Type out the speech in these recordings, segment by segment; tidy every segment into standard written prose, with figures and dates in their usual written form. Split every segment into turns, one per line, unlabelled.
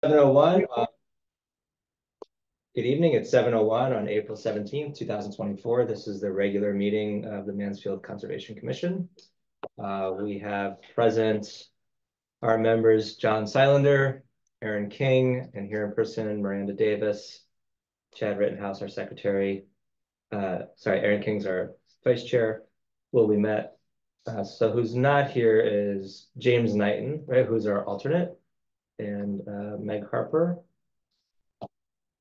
7:01. Good evening. It's 7:01 on April 17th, 2024. This is the regular meeting of the Mansfield Conservation Commission. We have present our members, John Seilander, Aaron King, and here in person, Miranda Davis, Chad Rittenhouse, our secretary. Aaron King's our vice chair. Will we met? So who's not here is James Knighton, right? Who's our alternate, and Meg Harper.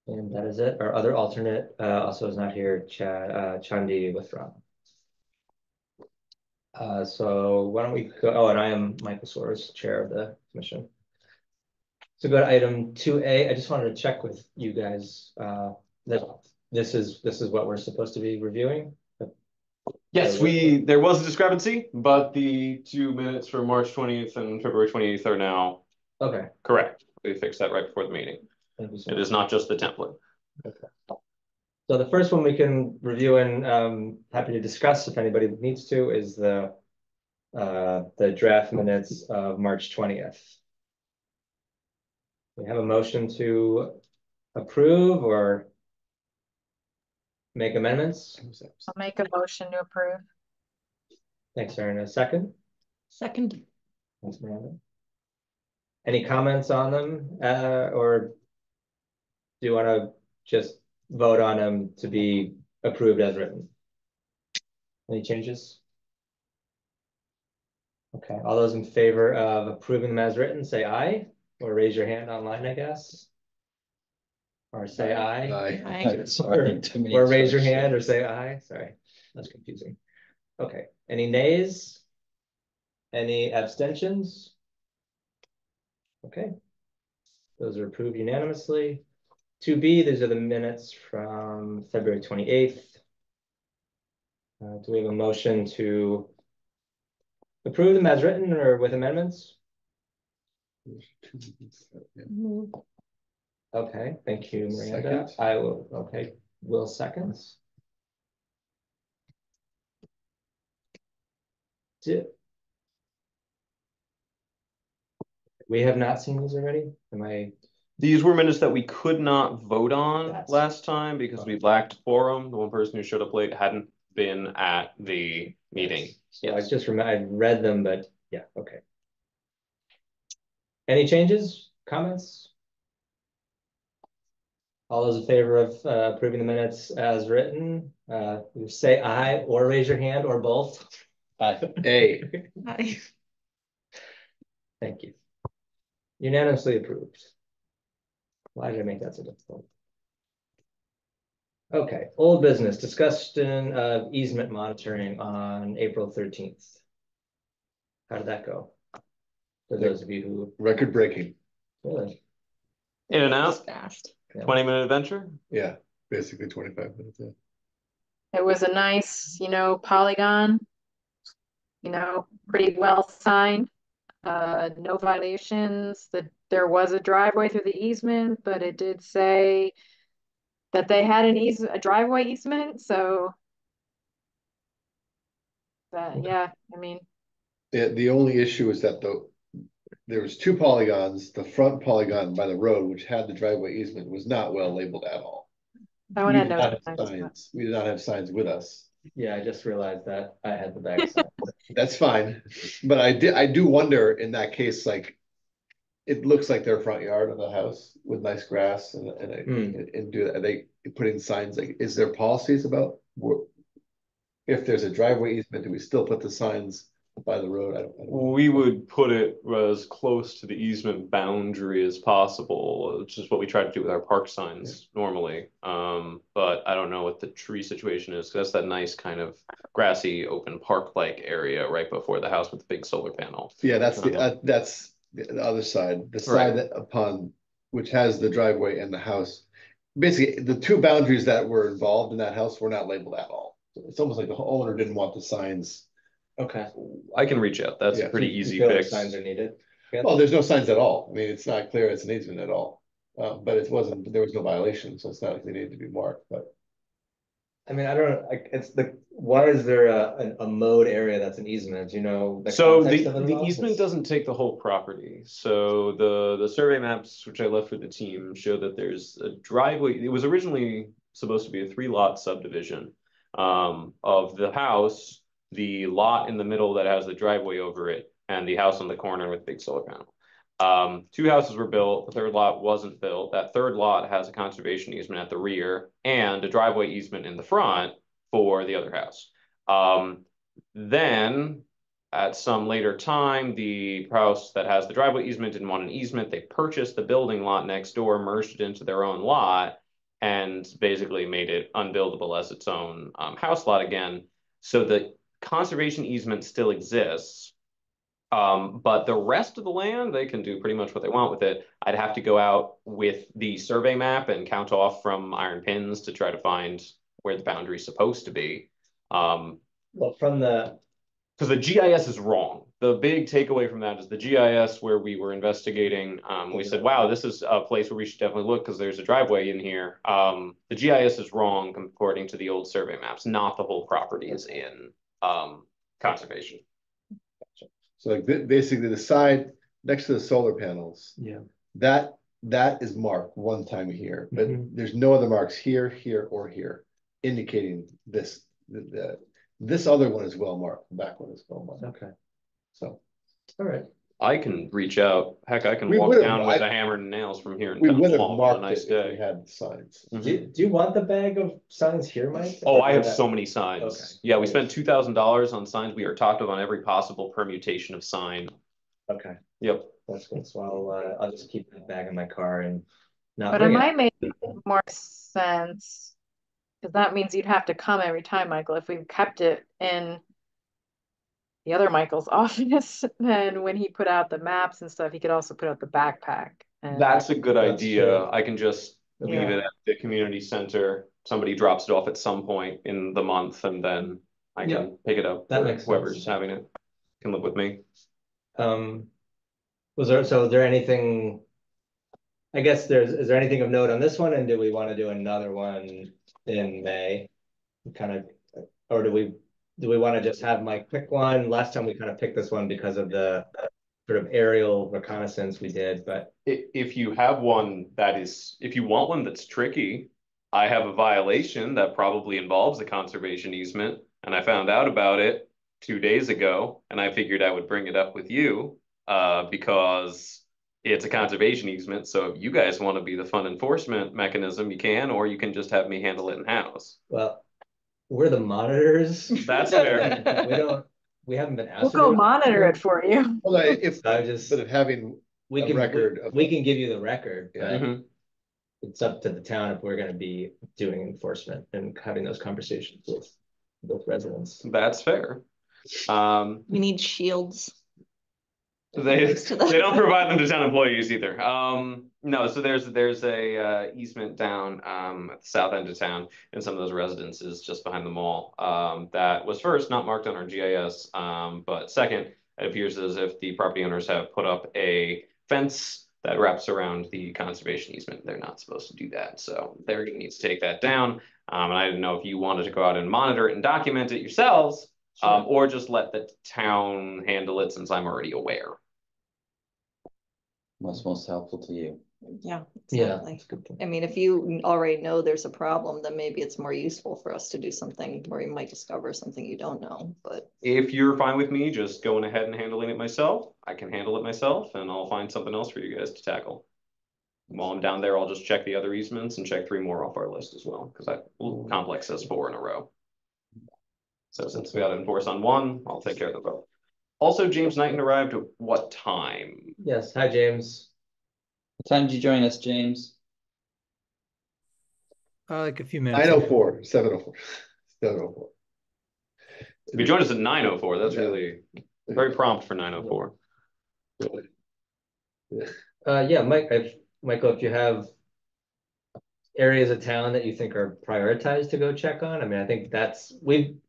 And that is it. Our other alternate also is not here, Chandi Withram. So why don't we go, oh, and I am Michael Soares, chair of the commission. So go to item 2A. I just wanted to check with you guys that this is what we're supposed to be reviewing.
Yes, there was a discrepancy, but the 2 minutes for March 20th and February 28th are now correct. We fixed that right before the meeting.
Thank you so
much. It is not just the template.
Okay. So the first one we can review and happy to discuss if anybody needs to is the draft minutes of March 20th. We have a motion to approve or make amendments.
I'll make a motion to approve.
Thanks, Aaron. A second?
Second.
Thanks, Miranda. Any comments on them or do you want to just vote on them to be approved as written? Any changes? Okay, all those in favor of approving them as written, say aye, or raise your hand online, I guess. Or say aye.
Aye.
Sorry, or raise your hand or say aye. Sorry, that's confusing. Okay, any nays? Any abstentions? Okay, those are approved unanimously. 2B, these are the minutes from February 28th. Do we have a motion to approve them as written or with amendments? Okay, thank you, Miranda. Second. I will, okay, Will seconds. We have not seen these already?
These were minutes that we could not vote on last time because we lacked quorum. The one person who showed up late hadn't been at the meeting.
Yeah, I just remember I read them, but yeah, okay. Any changes, comments? All those in favor of approving the minutes as written, say aye or raise your hand or both.
Aye.
Aye.
Thank you. Unanimously approved. Why did I make that so difficult? Okay, old business, discussion of easement monitoring on April 13th. How did that go? For those of you who...
Record breaking.
Really?
In and out?
Fast.
20-minute adventure?
Yeah, basically 25 minutes. Yeah.
It was a nice, polygon, pretty well signed. No violations. There was a driveway through the easement, but it did say that they had a driveway easement. So yeah,
The only issue is that there was 2 polygons. The front polygon by the road, which had the driveway easement, was not well labeled at all.
that one had no
signs. We did not have signs with us.
Yeah, I just realized that I had the back side.
That's fine, but I do wonder in that case, like it looks like their front yard of the house with nice are they putting signs? Like, is there policies about if there's a driveway easement, do we still put the signs by the road? I don't know.
We would put it as close to the easement boundary as possible, which is what we try to do with our park signs normally. But I don't know what the tree situation is, because that's that nice kind of grassy open park-like area right before the house with the big solar panel.
Yeah, that's the other side, the side that which has the driveway and the house. Basically, the 2 boundaries that were involved in that house were not labeled at all. It's almost like the owner didn't want the signs.
Okay.
I can reach out. That's a pretty easy fix.
Signs are needed.
Well, there's no signs at all. I mean, it's not clear it's an easement at all. But there was no violation, so it's not like they needed to be marked. But
I mean, I don't, like, why is there a mode area that's an easement? Do you know the
So
context of it at
the
all?
easement doesn't take the whole property. So the survey maps, which I left with the team, show that there's a driveway. It was originally supposed to be a 3-lot subdivision of the house, the lot in the middle that has the driveway over it, and the house on the corner with the big solar panel. 2 houses were built. The 3rd lot wasn't built. That 3rd lot has a conservation easement at the rear and a driveway easement in the front for the other house. Then at some later time, the house that has the driveway easement didn't want an easement. They purchased the building lot next door, merged it into their own lot, and basically made it unbuildable as its own house lot again. So the conservation easement still exists. But the rest of the land, they can do pretty much what they want with it. I'd have to go out with the survey map and count off from iron pins to try to find where the boundary is supposed to be.
Well, from the,
Because the GIS is wrong. The big takeaway from that is the GIS where we were investigating, we said, wow, this is a place where we should definitely look because there's a driveway in here. The GIS is wrong according to the old survey maps, not the whole property is in conservation.
So like basically the side next to the solar panels,
yeah,
that is marked one time here, but
Mhm.
there's no other marks here, here, or here, indicating this. This other one is well marked. The back one is well marked.
okay,
So
all right.
I can reach out. Heck, I can
We
walk
would've-
down with a hammer and nails from here and
we
Town
would have
Hall on a
marked
nice
it if we
day.
had the signs.
Mhm.
Do you want the bag of signs here, Mike?
Oh, I have
Or-
so many signs.
Okay.
Yeah, we spent $2,000 on signs. We are talked about every possible permutation of sign.
Okay,
Yep.
that's good. So I'll just keep that bag in my car and not
But it
bring it.
might make more sense, because that means you'd have to come every time, Michael. If we kept it in the other Michael's office, then when he put out the maps and stuff, he could also put out the backpack. And
That's a good
That's
idea.
true.
I can just leave it
Yeah.
at the community center. Somebody drops it off at some point in the month and then I
Yeah.
can pick it up.
That
for
makes
whoever's
sense.
having it can live with me.
Is there anything, I guess is there anything of note on this one, and do we want to do another one in May? Kind of, or do we want to just have Mike pick one? Last time we kind of picked this one because of the sort of aerial reconnaissance we did, but
If you have one that is, if you want one that's tricky, I have a violation that probably involves a conservation easement, and I found out about it 2 days ago, and I figured I would bring it up with you, because it's a conservation easement. So if you guys want to be the fun enforcement mechanism, you can, or you can just have me handle it in-house.
well, we're the monitors.
That's fair.
We haven't been
We'll
asked.
go monitor it for you.
Well, if
I just,
instead of having
we
a
can,
record of-
we can give you the record,
Yeah.
but
Mhm.
it's up to the town if we're gonna be doing enforcement and having those conversations with residents.
That's fair.
We need shields.
They
Next to that.
they don't provide them to town employees either. No, so there's a easement down at the south end of town in some of those residences just behind the mall. That was first not marked on our GIS, but second, it appears as if the property owners have put up a fence that wraps around the conservation easement. They're not supposed to do that, so they're gonna need to take that down. And I didn't know if you wanted to go out and monitor it and document it yourselves, or just let the town handle it since I'm already aware.
What's most helpful to you?
Yeah,
Yeah,
exactly.
that's a good point.
I mean, if you already know there's a problem, then maybe it's more useful for us to do something where you might discover something you don't know, but.
If you're fine with me just going ahead and handling it myself, I can handle it myself and I'll find something else for you guys to tackle. While I'm down there, I'll just check the other easements and check 3 more off our list as well, because that complex says 4 in a row. So since we got to enforce on 1, I'll take care of them both. Also, James Knighton arrived at what time?
Yes, hi, James.
What time did you join us, James?
Like a few minutes.
9:04, 7:04, 7:04.
If you joined us at 9:04, that's
Yeah.
really very prompt for 9:04.
Yeah, Michael, if you have areas of town that you think are prioritized to go check on, I mean, I think haven't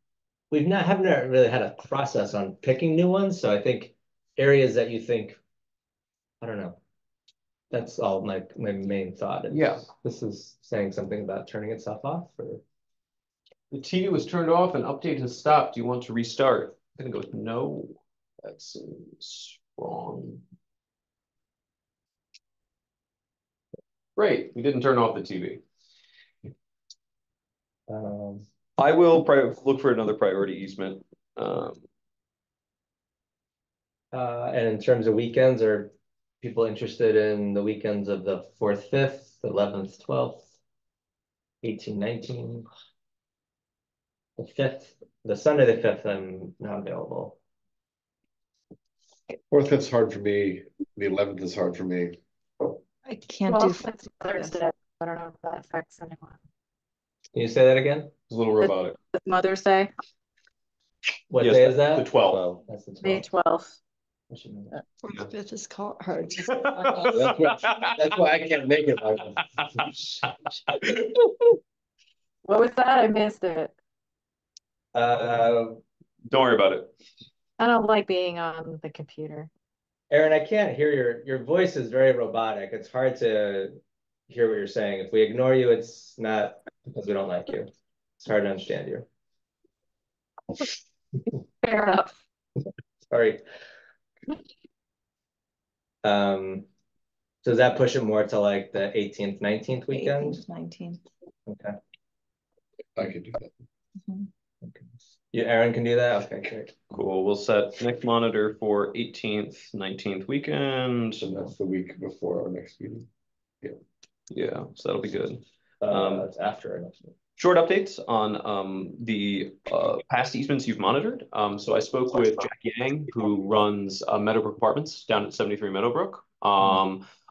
really had a process on picking new ones, so I think areas that you think, I don't know. That's all my main thought.
Yeah.
This is saying something about turning itself off, or
The TV was turned off and update has stopped. Do you want to restart? I'm gonna go with no. That seems wrong. Great, we didn't turn off the TV. I will look for another priority easement.
And in terms of weekends, are people interested in the weekends of the 4th, 5th, 11th, 12th, 18, 19? The 5th, the Sunday, the 5th, I'm not available.
4th, 5th is hard for me. The 11th is hard for me.
I can't
Well,
do.
it's Mother's Day. I don't know if that affects anyone.
Can you say that again?
It's a little robotic.
It's Mother's Day,
What
Yes,
day is that?
The 12th.
That's the
May
12th.
12th.
I should know that.
4th, 5th is hard.
That's why I can't make it.
What was that? I missed it.
Don't worry about it.
I don't like being on the computer.
Aaron, I can't hear your voice is very robotic. It's hard to hear what you're saying. If we ignore you, it's not because we don't like you. It's hard to understand you.
Fair enough.
Sorry. Does that push it more to like the 18th, 19th weekend?
18th, 19th.
Okay.
I could do that.
You, Aaron, can do that? Okay, great.
Cool. We'll set next monitor for 18th, 19th weekend.
And that's the week before our next meeting.
Yeah, so that'll be good.
That's after our next meeting.
Short updates on the past easements you've monitored. So I spoke with Jack Yang, who runs Meadowbrook Apartments down at 73 Meadowbrook,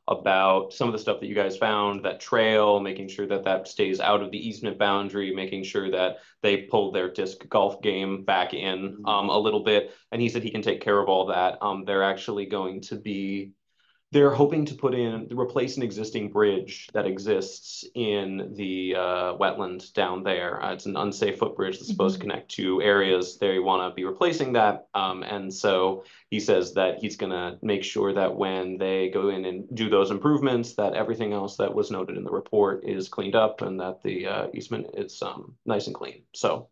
about some of the stuff that you guys found, that trail, making sure that that stays out of the easement boundary, making sure that they pull their disc golf game back in a little bit. And he said he can take care of all that. They're actually going to be They're hoping to replace an existing bridge that exists in the wetland down there. It's an unsafe footbridge that's supposed to connect two areas. They want to be replacing that. And so he says that he's going to make sure that when they go in and do those improvements, that everything else that was noted in the report is cleaned up and that the easement is nice and clean. So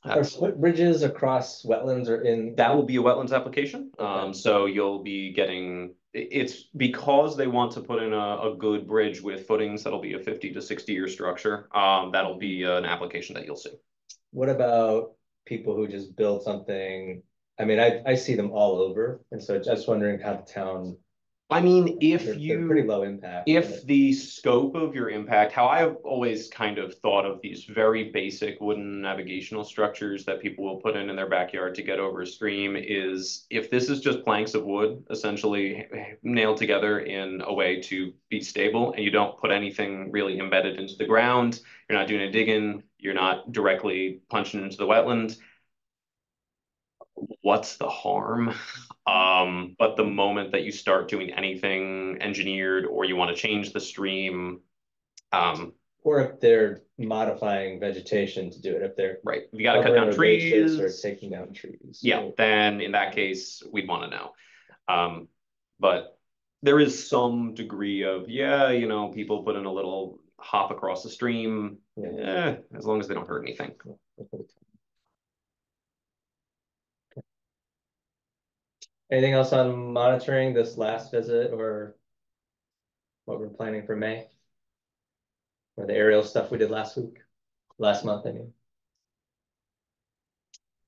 Are footbridges across wetlands or in?
that will be a wetlands application.
Okay.
So you'll be getting, it's because they want to put in a good bridge with footings that'll be a 50 to 60-year structure. That'll be an application that you'll see.
What about people who just build something? I mean, I see them all over, and so just wondering how the town.
I mean,
They're pretty low impact.
if the scope of your impact, how I've always kind of thought of these very basic wooden navigational structures that people will put in their backyard to get over a stream is, if this is just planks of wood essentially nailed together in a way to be stable, and you don't put anything really embedded into the ground, you're not doing a digging, you're not directly punching into the wetland, what's the harm? But the moment that you start doing anything engineered or you want to change the stream,
or if they're modifying vegetation to do it, if they're
right, if you got to cut down trees
or taking down trees.
yeah,
right?
then in that case, we'd want to know. But there is some degree of, yeah, you know, people put in a little hop across the stream, as long as they don't hurt anything.
Anything else on monitoring this last visit or what we're planning for May? Or the aerial stuff we did last month, I mean.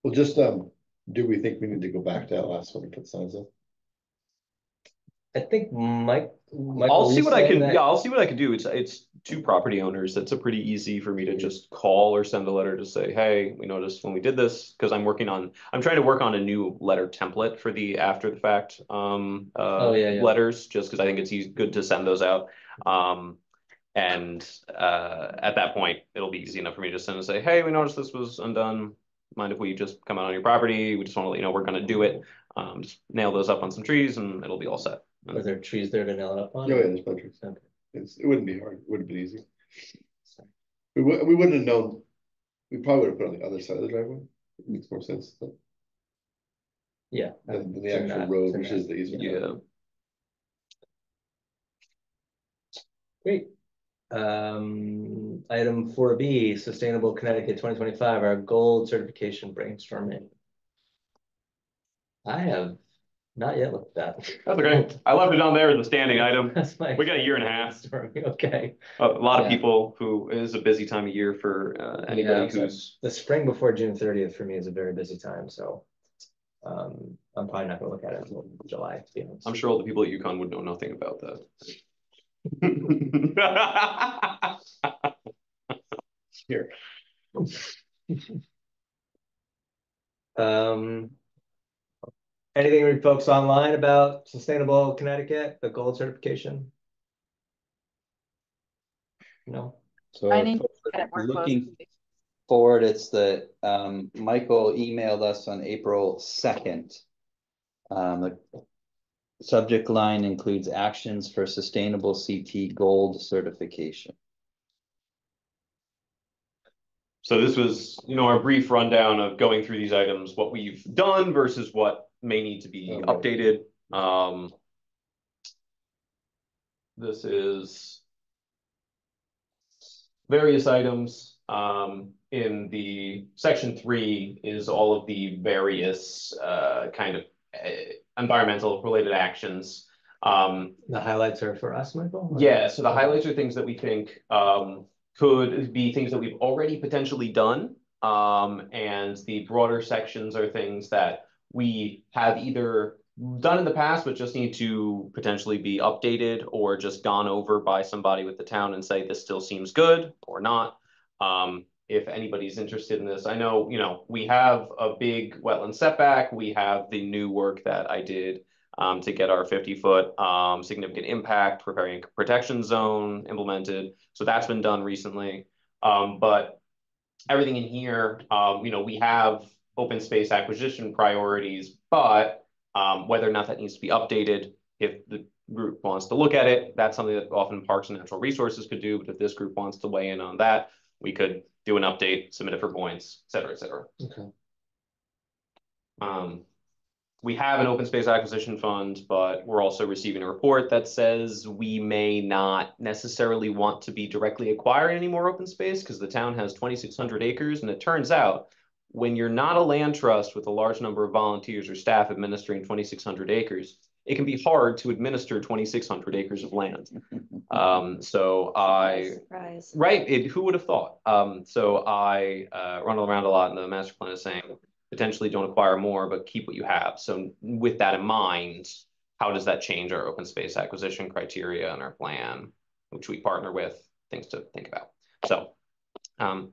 Well, just, do we think we need to go back to that last one and put signs up?
I think Michael,
I'll see what I can,
that-
yeah, I'll see what I can do. It's two property owners. It's a pretty easy for me to just call or send a letter to say, hey, we noticed when we did this, because I'm trying to work on a new letter template for the after the fact letters, just because I think it's good to send those out. And at that point, it'll be easy enough for me to just send and say, hey, we noticed this was undone. Mind if we just come out on your property? We just want to let you know we're going to do it. Just nail those up on some trees and it'll be all set.
Are there trees there to nail it up on?
Yeah, there's plenty.
Okay.
It wouldn't be hard. It would have been easy. We wouldn't have known. We probably would have put it on the other side of the driveway. It makes more sense
Yeah.
than the actual road, which is the easement.
Yeah.
Great. Item 4B, Sustainable Connecticut 2025, our gold certification brainstorming. I have not yet looked at that.
That's okay. I left it on there as a standing item.
That's my.
We got a year and a half.
brainstorming. Okay.
A lot of
Yeah.
people who is a busy time of year for anybody
Yeah, so
who's.
the spring before June 30th for me is a very busy time, so I'm probably not gonna look at it until July, to be honest.
I'm sure all the people at UConn would know nothing about that.
Here.
Anything with folks online about Sustainable Connecticut, the gold certification? No.
So
I need to look at it more
looking
closely.
forward, it's that Michael emailed us on April 2nd. The subject line includes actions for sustainable CT gold certification.
So this was, our brief rundown of going through these items, what we've done versus what may need to be updated. This is various items. In the section 3 is all of the various kind of environmental related actions.
The highlights are for us, Michael?
Yeah, so the highlights are things that we think could be things that we've already potentially done. And the broader sections are things that we have either done in the past, but just need to potentially be updated or just gone over by somebody with the town and say, this still seems good or not. If anybody's interested in this, I know, we have a big wetland setback. We have the new work that I did to get our 50-foot significant impact preparing protection zone implemented. So that's been done recently. But everything in here, we have open space acquisition priorities, but whether or not that needs to be updated, if the group wants to look at it, that's something that often Parks and Natural Resources could do. But if this group wants to weigh in on that, we could do an update, submit it for points, et cetera, et cetera.
Okay.
We have an open space acquisition fund, but we're also receiving a report that says we may not necessarily want to be directly acquiring any more open space because the town has 2,600 acres. And it turns out when you're not a land trust with a large number of volunteers or staff administering 2,600 acres, it can be hard to administer 2,600 acres of land.
Surprise.
Right, who would have thought? So I run around a lot, and the master plan is saying potentially don't acquire more, but keep what you have. So with that in mind, how does that change our open space acquisition criteria and our plan, which we partner with, things to think about. So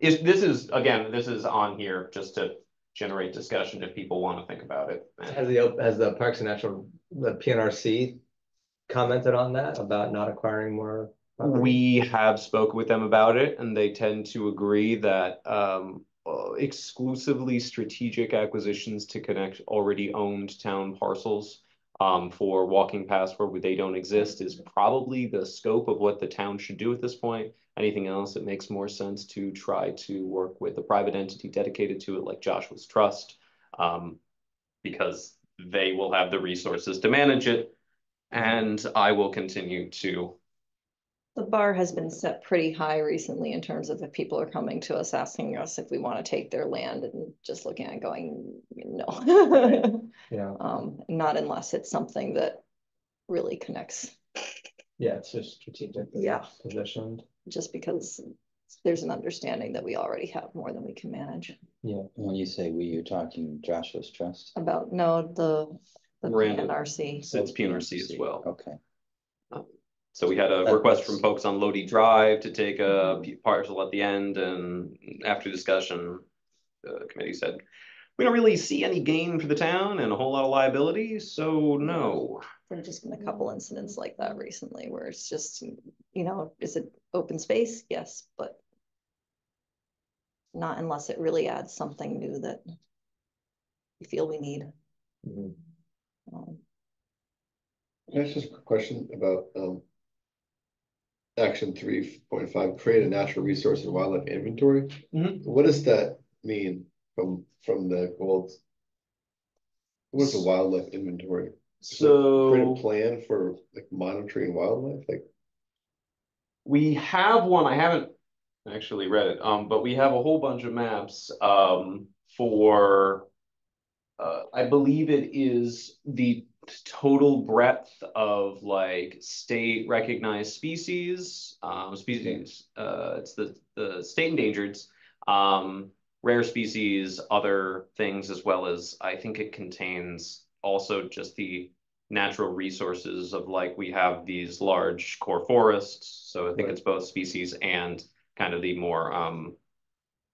this is on here just to generate discussion if people want to think about it.
Has the Parks and Natural, the PNRC commented on that about not acquiring more property?
We have spoken with them about it, and they tend to agree that exclusively strategic acquisitions to connect already owned town parcels for walking past where they don't exist is probably the scope of what the town should do at this point. Anything else, it makes more sense to try to work with a private entity dedicated to it, like Joshua's Trust, because they will have the resources to manage it, and I will continue to.
The bar has been set pretty high recently in terms of if people are coming to us asking us if we want to take their land and just looking at it going, no.
Yeah.
Not unless it's something that really connects.
Yeah, it's just strategically positioned.
Just because there's an understanding that we already have more than we can manage.
Yeah.
When you say we, you're talking Joshua's Trust?
About, no, the PNRC.
So it's PNRC as well.
Okay.
So we had a request from folks on Lodi Drive to take a parcel at the end, and after discussion, the committee said, we don't really see any gain for the town and a whole lot of liability, so no.
There's just been a couple incidents like that recently where it's just, is it open space? Yes, but not unless it really adds something new that we feel we need.
Mhm.
Can I ask just a quick question about action 3.5, create a natural resource and wildlife inventory? What does that mean from the goals? What's the wildlife inventory?
So
create a plan for like monitoring wildlife, like
we have one. I haven't actually read it. But we have a whole bunch of maps for I believe it is the total breadth of like state recognized species, it's the state endangered, rare species, other things, as well as I think it contains also just the natural resources of like we have these large core forests. So I think it's both species and kind of the more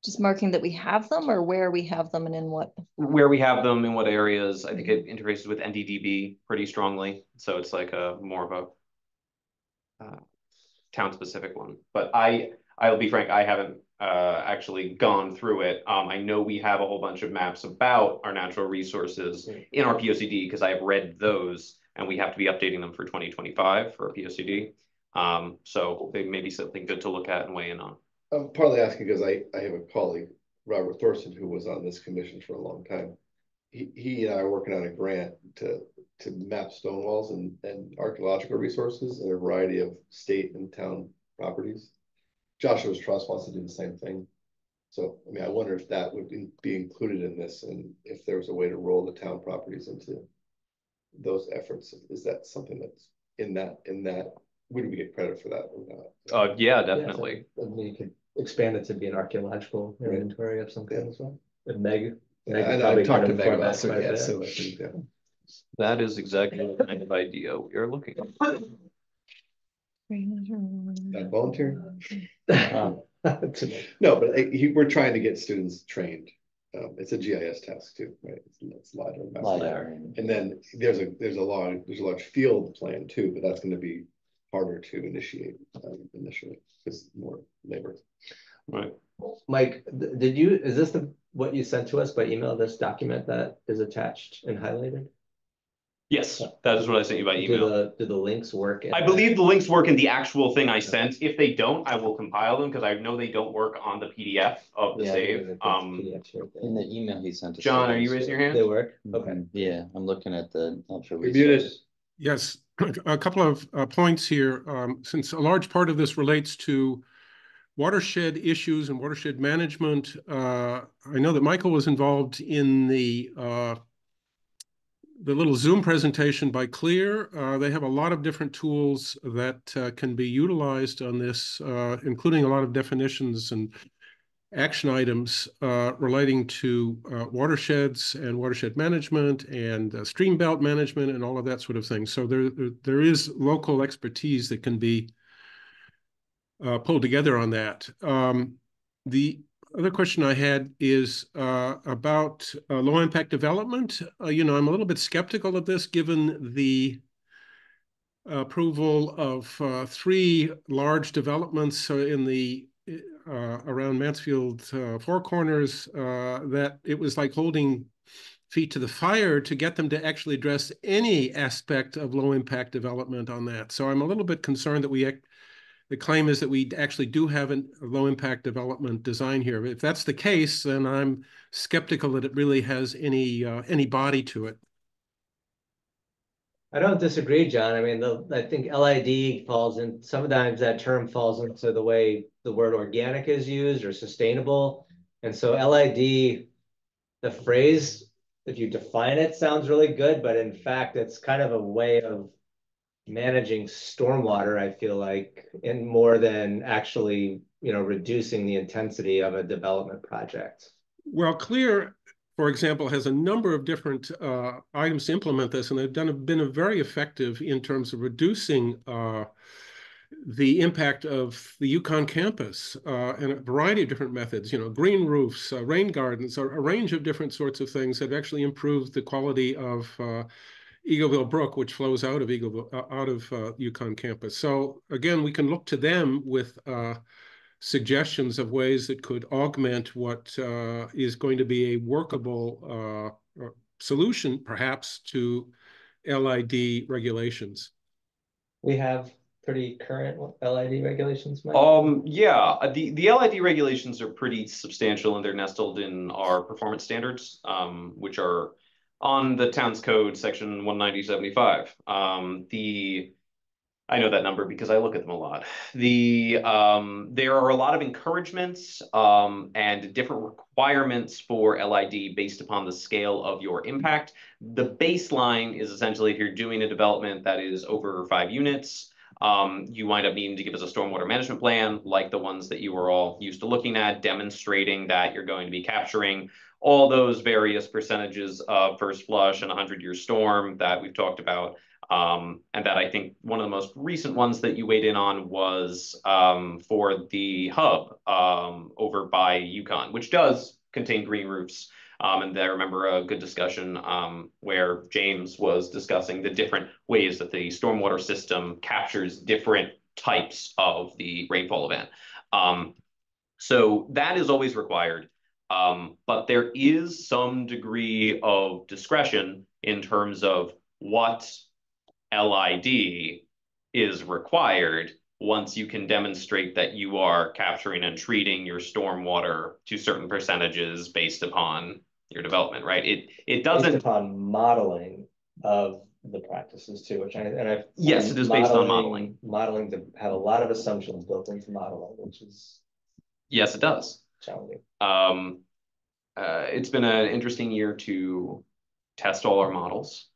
Just marking that we have them or where we have them and in what?
where we have them in what areas. I think it interfaces with NDDB pretty strongly. So it's like a more of a town specific one. But I'll be frank, I haven't actually gone through it. I know we have a whole bunch of maps about our natural resources in our POCD because I have read those and we have to be updating them for 2025 for POCD. So they may be something good to look at and weigh in on.
I'm partly asking because I have a colleague, Robert Thorson, who was on this commission for a long time. He and I are working on a grant to map stone walls and archaeological resources in a variety of state and town properties. Joshua's Trust wants to do the same thing. So, I mean, I wonder if that would be included in this and if there was a way to roll the town properties into those efforts. Is that something that's in that, would we get credit for that or not?
Yeah, definitely.
Yeah, so you could expand it to be an archaeological inventory of some kind as well. And Meg
I talked to Meg about so yeah, so I think
that is exactly the kind of idea we are looking at.
That volunteer? No, but we're trying to get students trained. It's a GIS task too, right? It's LiDAR. And then there's a large field plan too, but that's going to be harder to initiate initially because more labor.
Right.
Mike, is this what you sent to us by email, this document that is attached and highlighted?
Yes, that is what I sent you by email.
Do the links work?
I believe the links work in the actual thing I sent. If they don't, I will compile them because I know they don't work on the PDF of the save.
In the email he sent us.
John, are you raising your hand?
They work? Okay.
Yeah, I'm looking at the natural
resources.
Yes, a couple of points here. Since a large part of this relates to watershed issues and watershed management, I know that Michael was involved in the little Zoom presentation by CLEAR. They have a lot of different tools that can be utilized on this, including a lot of definitions and action items relating to watersheds and watershed management and stream belt management and all of that sort of thing. So there is local expertise that can be pulled together on that. The other question I had is about low impact development. I'm a little bit skeptical of this given the approval of 3 large developments in the around Mansfield Four Corners, that it was like holding feet to the fire to get them to actually address any aspect of low impact development on that. So I'm a little bit concerned that the claim is that we actually do have a low impact development design here. If that's the case, then I'm skeptical that it really has any body to it.
I don't disagree, John. I mean, I think LID falls in, sometimes that term falls into the way the word organic is used or sustainable. And so LID, the phrase, if you define it, sounds really good, but in fact, it's kind of a way of managing stormwater, I feel like, in more than actually, reducing the intensity of a development project.
Well, CLEAR, for example, has a number of different items to implement this, and they've been very effective in terms of reducing the impact of the UConn campus and a variety of different methods, green roofs, rain gardens, a range of different sorts of things that actually improved the quality of Eagleville Brook, which flows out of UConn campus. So again, we can look to them with suggestions of ways that could augment what is going to be a workable solution, perhaps, to LID regulations.
We have pretty current LID regulations, Mike?
Yeah, the LID regulations are pretty substantial and they're nestled in our performance standards, which are on the town's code section 190.75. I know that number because I look at them a lot. There are a lot of encouragements and different requirements for LID based upon the scale of your impact. The baseline is essentially if you're doing a development that is over 5 units, you wind up needing to give us a stormwater management plan like the ones that you are all used to looking at, demonstrating that you're going to be capturing all those various percentages of first flush and 100-year storm that we've talked about. And that I think one of the most recent ones that you weighed in on was for the hub over by Yukon, which does contain green roofs. And I remember a good discussion where James was discussing the different ways that the stormwater system captures different types of the rainfall event. So that is always required. But there is some degree of discretion in terms of what LID is required once you can demonstrate that you are capturing and treating your stormwater to certain percentages based upon your development, right? It doesn't
based upon modeling of the practices too,
yes, it is based on modeling.
Modeling to have a lot of assumptions built into modeling, which is
yes, it does.
Challenging.
It's been an interesting year to test all our models.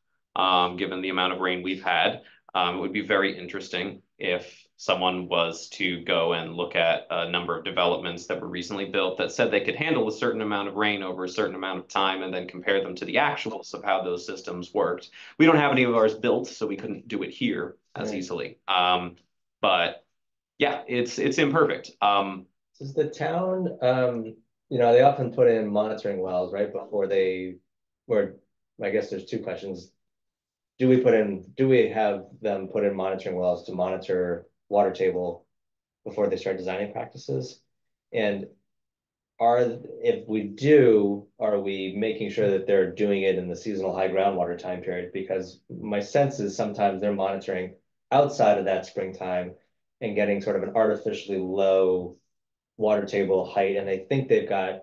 Given the amount of rain we've had, it would be very interesting if someone was to go and look at a number of developments that were recently built that said they could handle a certain amount of rain over a certain amount of time and then compare them to the actuals of how those systems worked. We don't have any of ours built, so we couldn't do it here as easily. But yeah, it's imperfect.
Does the town, they often put in monitoring wells right before I guess there's two questions. Do we have them put in monitoring wells to monitor water table before they start designing practices? And if we do, are we making sure that they're doing it in the seasonal high groundwater time period? Because my sense is sometimes they're monitoring outside of that springtime and getting sort of an artificially low water table height. And they think they've got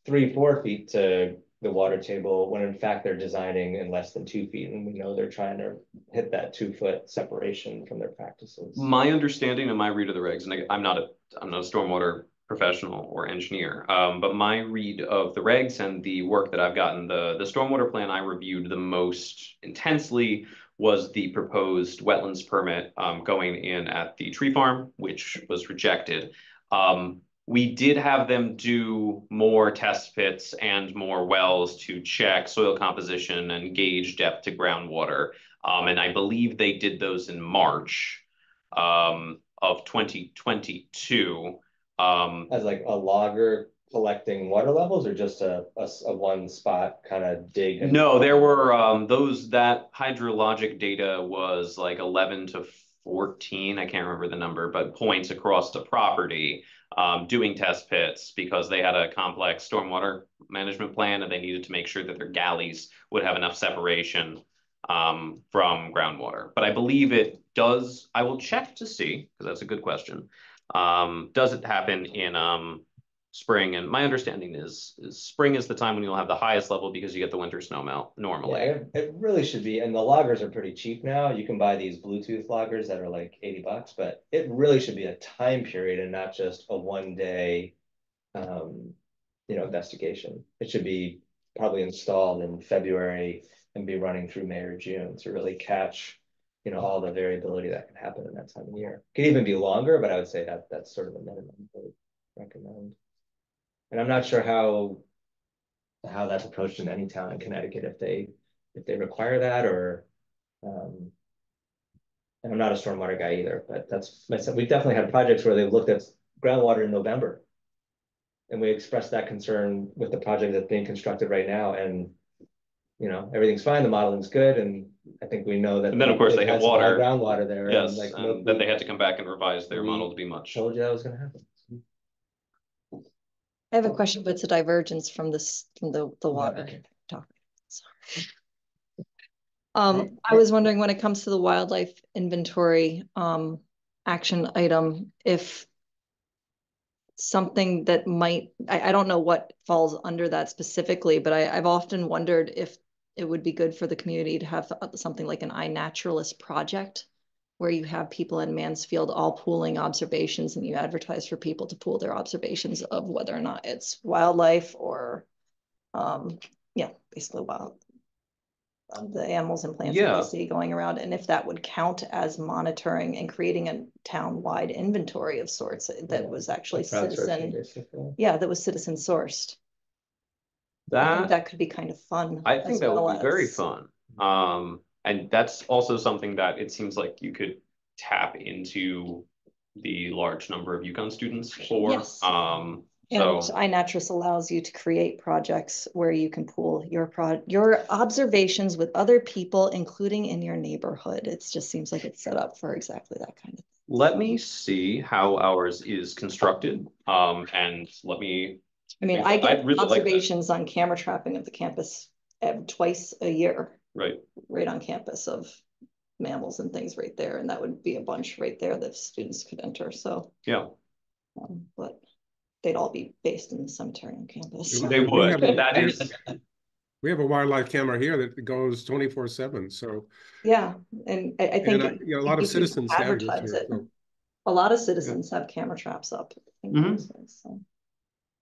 3-4 feet to the water table when in fact they're designing in less than 2 feet, and we know they're trying to hit that 2-foot separation from their practices.
My understanding and my read of the regs, and I'm not a stormwater professional or engineer, but my read of the regs and the work that I've gotten, the stormwater plan I reviewed the most intensely was the proposed wetlands permit going in at the tree farm, which was rejected. We did have them do more test pits and more wells to check soil composition and gauge depth to groundwater. And I believe they did those in March of 2022.
As like a logger collecting water levels or just a one spot kind of dig?
No, there were that hydrologic data was like 11 to 14, I can't remember the number, but points across the property. Doing test pits because they had a complex stormwater management plan and they needed to make sure that their galleys would have enough separation from groundwater. But I believe it does. I will check to see, because that's a good question. Does it happen in spring? And my understanding is spring is the time when you'll have the highest level because you get the winter snow melt normally.
Yeah, it really should be. And the loggers are pretty cheap now. You can buy these Bluetooth loggers that are like $80, but it really should be a time period and not just a 1-day, investigation. It should be probably installed in February and be running through May or June to really catch, all the variability that can happen in that time of year. It could even be longer, but I would say that's sort of the minimum I would recommend. And I'm not sure how that's approached in any town in Connecticut, if they require that or, and I'm not a stormwater guy either, but we've definitely had projects where they've looked at groundwater in November. And we expressed that concern with the project that's being constructed right now. And, everything's fine, the modeling's good. And I think we know that.
And then of course they have water.
Groundwater there.
Yes, and then they had to come back and revise their model to be much.
Told you that was gonna happen.
I have a question, but it's a divergence from the water topic. Sorry. I was wondering when it comes to the wildlife inventory action item, if something that I don't know what falls under that specifically, but I've often wondered if it would be good for the community to have something like an iNaturalist project where you have people in Mansfield all pooling observations, and you advertise for people to pool their observations of whether or not it's wildlife or, yeah, basically wild, the animals and plants that
Yeah.
you see going around, and if that would count as monitoring and creating a town-wide inventory of sorts that was actually
Crowdsourcing,
citizen,
basically.
yeah, that was citizen sourced. I think
That,
that could be kind of fun.
I think
as
that
well
would be very
as-
fun. And that's also something that it seems like you could tap into the large number of UConn students for.
Yes.
So
And iNaturalist allows you to create projects where you can pool your observations with other people, including in your neighborhood. It just seems like it's set up for exactly that kind of thing.
let me see how ours is constructed. And let me,
I mean,
I
I get
really like that.
observations on camera trapping of the campus twice a year,
right.
right on campus, of mammals and things right there. And that would be a bunch right there that students could enter. So,
Yeah,
but they'd all be based in the cemetery on campus.
they would. That is,
We have a wildlife camera here that goes 24/7. So
Yeah, and I think
and you know, a lot of
you could
citizens have this
advertise
here.
it.
So.
A lot of citizens have camera traps up. So.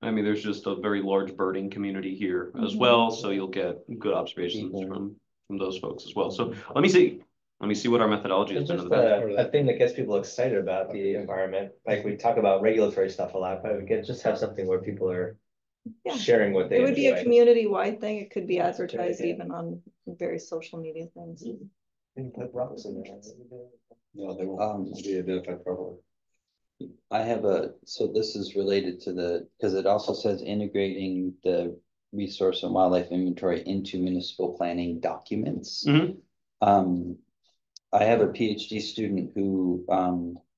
I mean, there's just a very large birding community here as
Mhm.
well, so you'll get good observations from those folks as well. So let me see what our methodology has
It's
been.
just a thing that gets people excited about the environment. Like we talk about regulatory stuff a lot, but we could just have something where people are
Yeah.
sharing what they
It would be a
enjoy.
community-wide thing. It could be advertised
idea.
even on various social media things.
And put rocks in there.
No, they won't be identified properly.
I have so this is related to because it also says integrating the resource and wildlife inventory into municipal planning documents.
Mhm.
I have a PhD student who,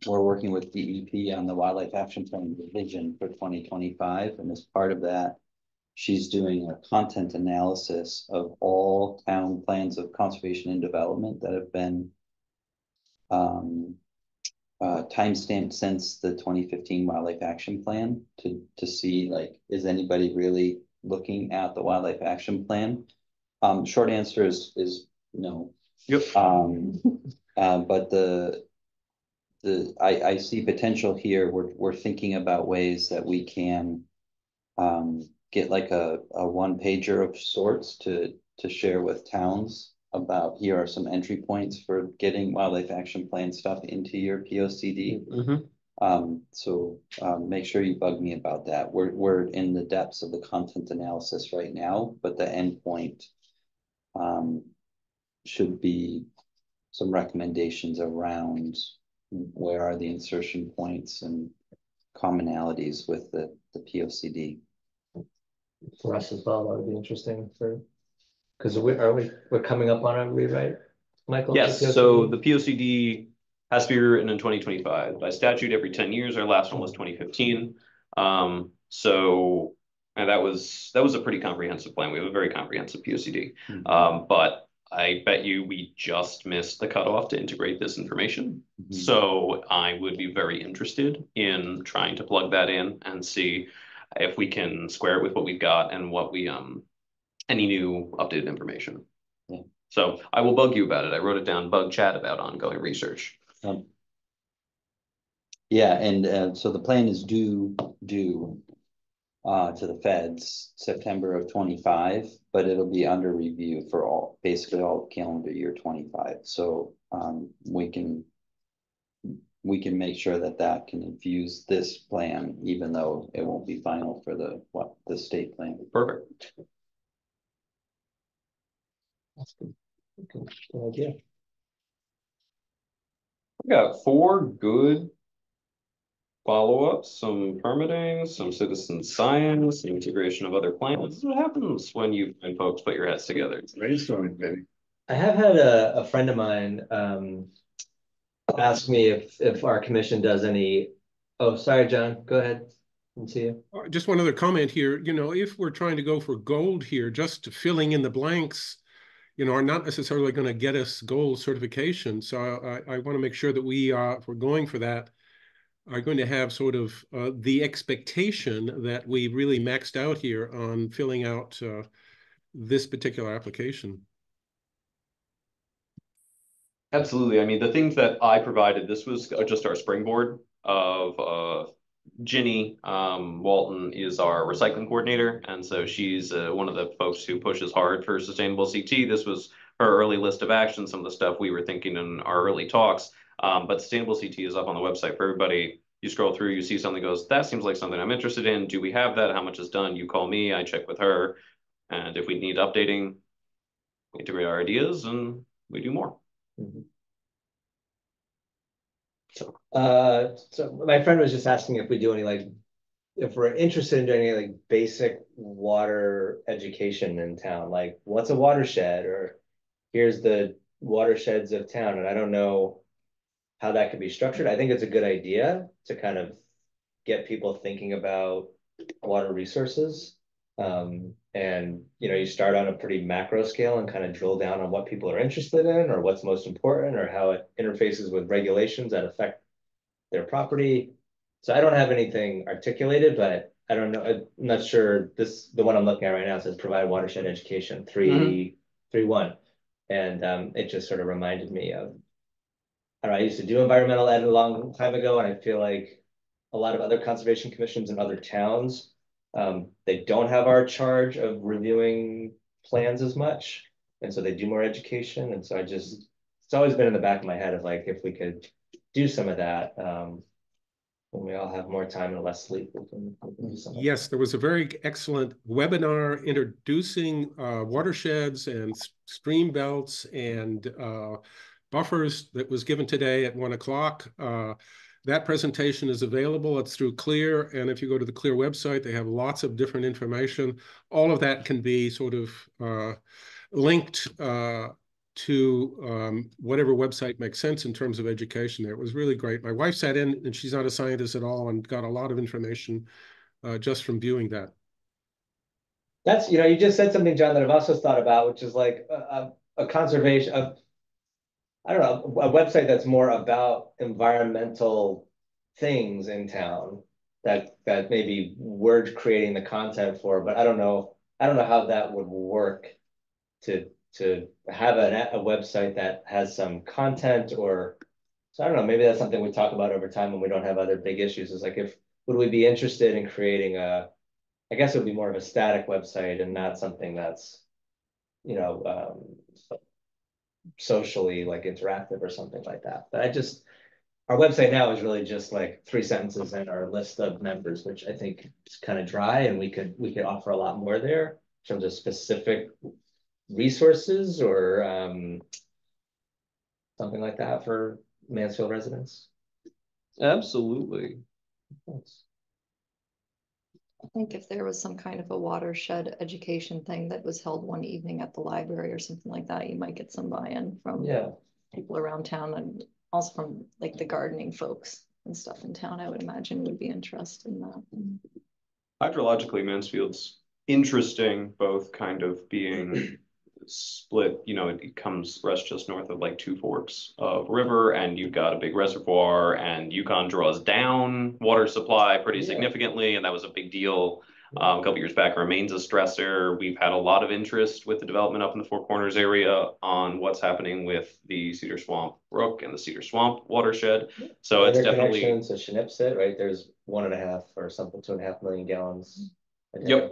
we're working with DEP on the Wildlife Action Plan revision for 2025. And as part of that, she's doing a content analysis of all town plans of conservation and development that have been timestamped since the 2015 Wildlife Action Plan to see, like, is anybody really looking at the Wildlife Action Plan? Short answer is no.
Yep.
But I see potential here. We're thinking about ways that we can get like a one pager of sorts to share with towns about, here are some entry points for getting Wildlife Action Plan stuff into your POCD. So make sure you bug me about that. We're in the depths of the content analysis right now, but the endpoint should be some recommendations around where are the insertion points and commonalities with the POCD.
For us as well, that would be interesting because we're coming up on a rewrite, Michael?
Yes, so the POCD has to be rewritten in 2025 by statute every 10 years. Our last one was 2015. So, and that was a pretty comprehensive plan. We have a very comprehensive POCD. But I bet you we just missed the cutoff to integrate this information. So I would be very interested in trying to plug that in and see if we can square it with what we've got and what we any new updated information.
Yeah.
So I will bug you about it. I wrote it down, bug chat about ongoing research.
Yeah, and so the plan is due to the feds September of 25, but it'll be under review for basically all calendar year 25. So we can make sure that can infuse this plan, even though it won't be final for the state plan.
Perfect.
That's good. Good idea.
We got 4 good follow-ups, some permitting, some citizen science, some integration of other plans. What happens when you and folks put your heads together?
Brainstorming, baby.
I have had a friend of mine ask me if our commission does any. Oh, sorry, John. Go ahead. Let's see you.
Just one other comment here. You know, if we're trying to go for gold here, just filling in the blanks, you know, are not necessarily going to get us gold certification. So I want to make sure that we, if we're going for that, are going to have sort of the expectation that we really maxed out here on filling out this particular application.
Absolutely. I mean, the things that I provided, this was just our springboard of Ginny Walton is our recycling coordinator. And so she's one of the folks who pushes hard for sustainable CT. This was her early list of actions, some of the stuff we were thinking in our early talks. But sustainable CT is up on the website for everybody. You scroll through, you see something goes, that seems like something I'm interested in. Do we have that? How much is done? You call me, I check with her. And if we need updating, we integrate our ideas and we do more.
Mm-hmm. So my friend was just asking if we do any, like, if we're interested in doing any like basic water education in town, like what's a watershed, or here's the watersheds of town. And I don't know how that could be structured. I think it's a good idea to kind of get people thinking about water resources. And you start on a pretty macro scale and kind of drill down on what people are interested in, or what's most important, or how it interfaces with regulations that affect their property. So I don't have anything articulated, but I don't know. I'm not sure. The one I'm looking at right now says provide watershed education 3.1, and it just sort of reminded me of. I don't know, I used to do environmental ed a long time ago, and I feel like a lot of other conservation commissions in other towns, they don't have our charge of reviewing plans as much, and so they do more education. And so it's always been in the back of my head of like, if we could do some of that, when we all have more time and less sleep, we can do some of that.
Yes, there was a very excellent webinar introducing watersheds and stream belts and buffers that was given today at 1 o'clock. That presentation is available. It's through CLEAR. And if you go to the CLEAR website, they have lots of different information. All of that can be sort of linked to whatever website makes sense in terms of education there. It was really great. My wife sat in, and she's not a scientist at all, and got a lot of information just from viewing that.
That's, you just said something, John, that I've also thought about, which is like a conservation of, I don't know, a website that's more about environmental things in town that maybe we're creating the content for, but I don't know how that would work to have a website that has some content, or so I don't know, maybe that's something we talk about over time when we don't have other big issues. Is like, would we be interested in creating I guess it would be more of a static website and not something that's, socially like interactive or something like that. But our website now is really just like 3 sentences and our list of members, which I think is kind of dry, and we could offer a lot more there in terms of specific resources or something like that for Mansfield residents.
Absolutely.
Thanks.
I think if there was some kind of a watershed education thing that was held one evening at the library or something like that, you might get some buy-in from people around town, and also from like the gardening folks and stuff in town, I would imagine would be interested in that.
Hydrologically, Mansfield's interesting, both kind of being split, it rests just north of like 2 forks of river, and you've got a big reservoir, and Yukon draws down water supply pretty significantly, and that was a big deal a couple years back. It remains a stressor. We've had a lot of interest with the development up in the Four Corners area on what's happening with the Cedar Swamp Brook and the Cedar Swamp watershed. So it's definitely
to Shenipsit, right? There's 1.5 or something, 2.5 million gallons a day.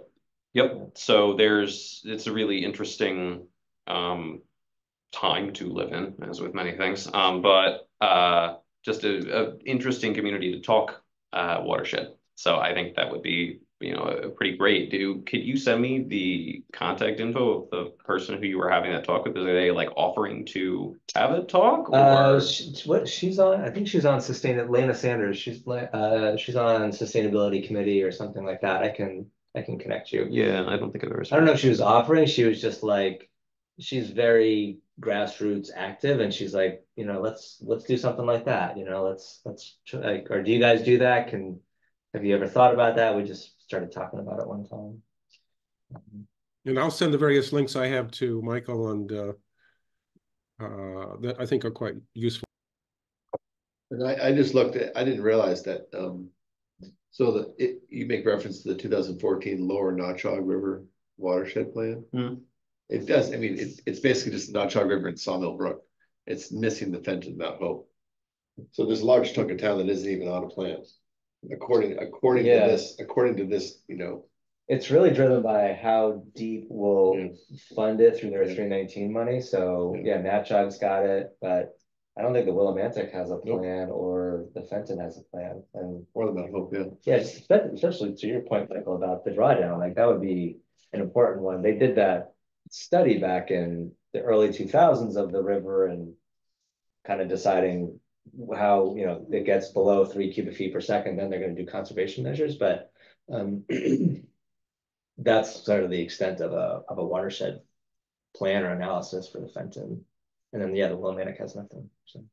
Yep. So it's a really interesting time to live in, as with many things. But just a interesting community to talk watershed. So I think that would be, a pretty great. Could you send me the contact info of the person who you were having that talk with? Are they like offering to have a talk? Or?
She's on, I think she's on Lana Sanders. She's on sustainability committee or something like that. I can connect you.
Yeah, I don't think I've ever.
I don't know if she was offering. She was just like, she's very grassroots active, and she's like, let's do something like that. Let's like, or do you guys do that? Have you ever thought about that? We just started talking about it one time.
And I'll send the various links I have to Michael, and that I think are quite useful.
And I just looked at, I didn't realize that, so you make reference to the 2014 Lower Notchog River watershed plan.
Mm.
It does, I mean, it's basically just the Notchog River and Sawmill Brook. It's missing the Fenton Mount Hope. So there's a large chunk of town that isn't even on a plan. According
Yeah.
to this,
It's really driven by how deep we'll fund it through their 319 money. So yeah, Natchog's got it, but I don't think the Willimantic has a plan or the Fenton has a plan. And
or the Mount Hope,
yeah, especially to your point, Michael, about the drawdown, like that would be an important one. They did that study back in the early 2000s of the river and kind of deciding how, it gets below 3 cubic feet per second, then they're going to do conservation measures. But that's sort of the extent of a watershed plan or analysis for the Fenton. And then, yeah, the Willimantic has nothing. So.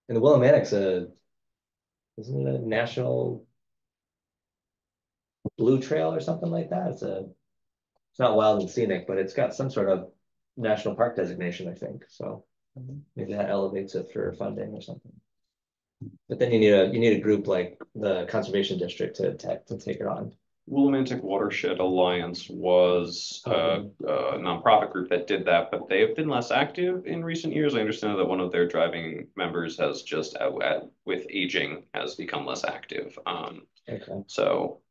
And the Willimantic's isn't it a national blue trail or something like that? It's not wild and scenic, but it's got some sort of national park designation, I think. So maybe that elevates it for funding or something. But then you need a group like the Conservation District to take it on.
Willimantic Watershed Alliance was a nonprofit group that did that, but they have been less active in recent years. I understand that one of their driving members has just with aging has become less active.
Okay.
So,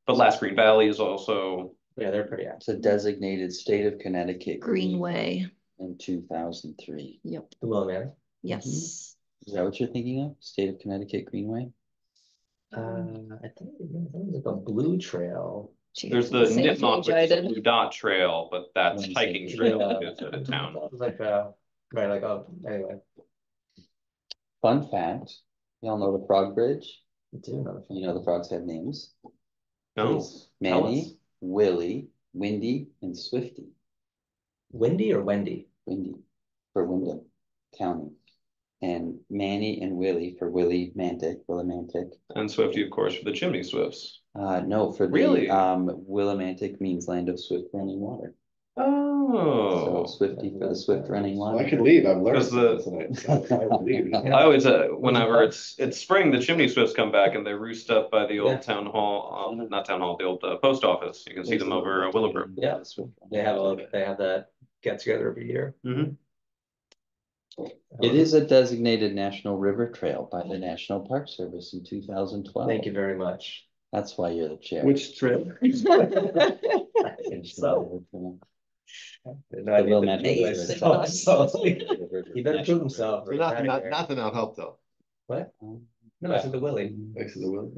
but Last Green Valley is also
they're pretty active.
It's a designated state of Connecticut
Greenway.
In 2003.
Yep.
The Willimantic.
Yes.
Is that what you're thinking of? State of Connecticut Greenway?
I think it's like a blue trail.
There's the Nipmuc, which is a blue dot trail, but that's hiking trail is out of town.
It was like anyway.
Fun fact, y'all know the Frog Bridge?
I do know.
You know the frogs have names?
No.
Manny, Willie, Windy, and Swifty.
Windy or Wendy?
Windy for Wyndham County. And Manny and Willie for Willimantic.
And Swifty, of course, for the chimney swifts.
No, for the
really?
Willimantic means land of swift running water.
Oh.
So Swifty for the swift running water.
I could leave. I've learned
tonight. I always whenever it's spring, the chimney swifts come back and they roost up by the old town hall, not town hall, the old post office. You can see them over Willowbrook.
Yeah, they have that get together every year.
Mm-hmm.
It is a designated national river trail by the National Park Service in 2012.
Thank you very much.
That's why you're the chair.
Which trail?
So.
He
better prove himself.
Not the Mount Hope though.
What? No, I said the Willie.
Next to the Willie.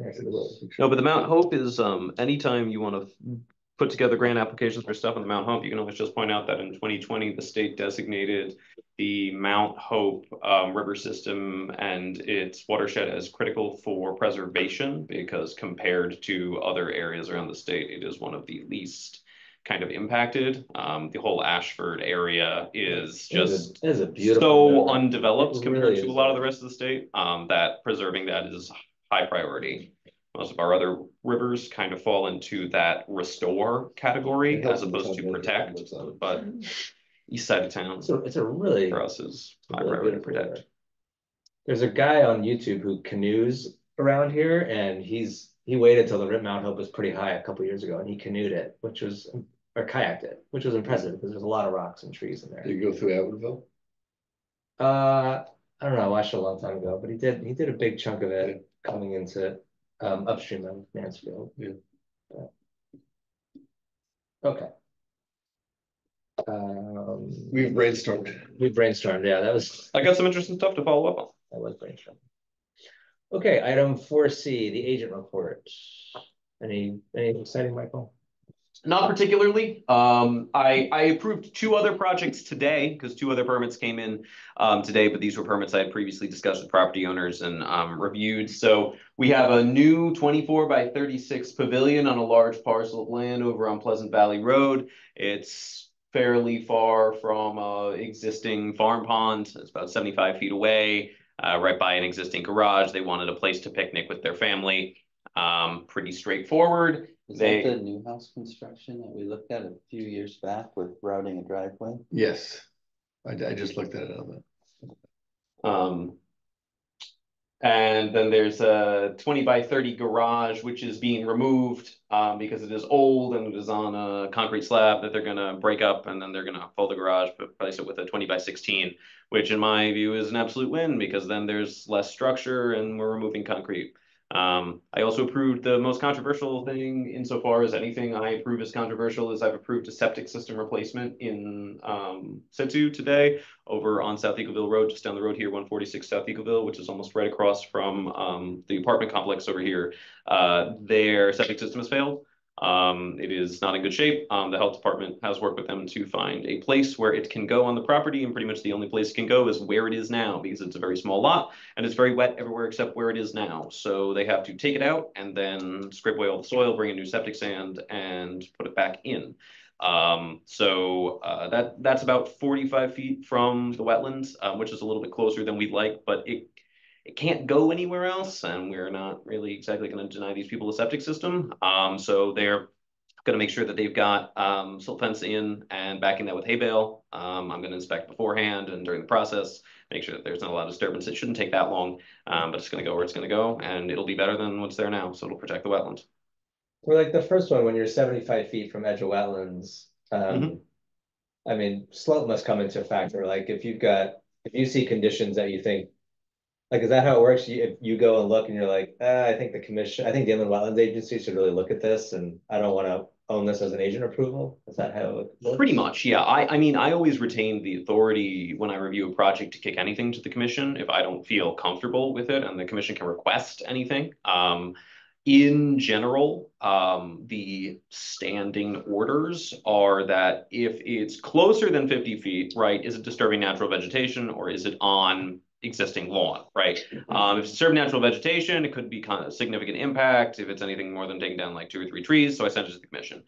No, but the Mount Hope is anytime you want to put together grant applications for stuff on the Mount Hope, you can always just point out that in 2020 the state designated the Mount Hope river system and its watershed as critical for preservation because compared to other areas around the state, it is one of the least kind of impacted. The whole Ashford area is just
it is a beautiful
so
river.
Undeveloped compared
really
to a lot of the rest of the state that preserving that is high priority. Most of our other rivers kind of fall into that restore category as opposed to protect, but east side of town
it's a really
for us is high priority to protect.
River. There's a guy on YouTube who canoes around here and he waited till the Mount Hope was pretty high a couple years ago and he canoed it, or kayaked it, which was impressive because there's a lot of rocks and trees in there.
Did you go through Atwoodville?
I don't know, I watched it a long time ago, but he did a big chunk of it coming into upstream of Mansfield.
Yeah.
Okay.
We've brainstormed. Yeah, that was.
I got some interesting stuff to follow up on.
That was brainstorming. Okay, item 4C, the agent report. Anything exciting, Michael?
Not particularly. I approved 2 other projects today because 2 other permits came in today, but these were permits I had previously discussed with property owners and reviewed. So we have a new 24 by 36 pavilion on a large parcel of land over on Pleasant Valley Road. It's fairly far from existing farm pond. It's about 75 feet away, right by an existing garage. They wanted a place to picnic with their family. Pretty straightforward.
Is that the new house construction that we looked at a few years back with routing a driveway?
Yes, I just looked at it on that.
And then there's a 20 by 30 garage, which is being removed because it is old and it is on a concrete slab that they're going to break up, and then they're going to fold the garage, but replace it with a 20 by 16, which in my view is an absolute win because then there's less structure and we're removing concrete. I also approved the most controversial thing insofar as anything I approve as controversial is I've approved a septic system replacement in situ today over on South Eagleville Road, just down the road here, 146 South Eagleville, which is almost right across from the apartment complex over here. Their septic system has failed. It is not in good shape. The health department has worked with them to find a place where it can go on the property, and pretty much the only place it can go is where it is now because it's a very small lot and it's very wet everywhere except where it is now. So they have to take it out and then scrape away all the soil, bring in new septic sand, and put it back in. That's about 45 feet from the wetlands, which is a little bit closer than we'd like, but it can't go anywhere else, and we're not really exactly going to deny these people a septic system. So they're going to make sure that they've got silt fence in and backing that with hay bale. I'm going to inspect beforehand and during the process, make sure that there's not a lot of disturbance. It shouldn't take that long, but it's going to go where it's going to go, and it'll be better than what's there now, so it'll protect the wetlands.
For like the first one, when you're 75 feet from edge of wetlands, I mean, slope must come into a factor. Like if you see conditions that you think, like, is that how it works? If you go and look and you're like, I think the Inland Wetlands Agency should really look at this, and I don't want to own this as an agent approval. Is that how it works?
Pretty much, yeah. I mean, I always retain the authority when I review a project to kick anything to the commission if I don't feel comfortable with it, and the commission can request anything. In general, the standing orders are that if it's closer than 50 feet, right, is it disturbing natural vegetation or is it on existing lawn, right? If it's disturbing natural vegetation, it could be kind of significant impact. If it's anything more than taking down like 2 or 3 trees, so I sent it to the commission.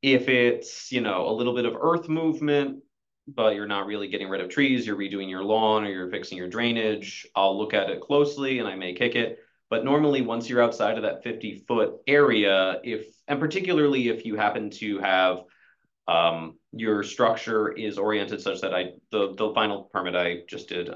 If it's, a little bit of earth movement, but you're not really getting rid of trees, you're redoing your lawn or you're fixing your drainage, I'll look at it closely and I may kick it. But normally once you're outside of that 50-foot area, and particularly if you happen to have your structure is oriented such that the final permit I just did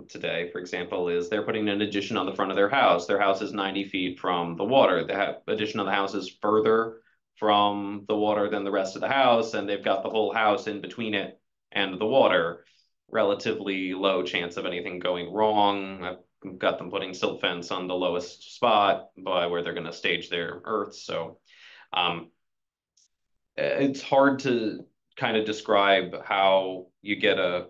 today, for example, is they're putting an addition on the front of their house. Their house is 90 feet from the water. The addition of the house is further from the water than the rest of the house, and they've got the whole house in between it and the water. Relatively low chance of anything going wrong. I've got them putting silt fence on the lowest spot by where they're going to stage their earth. So it's hard to kind of describe how you get a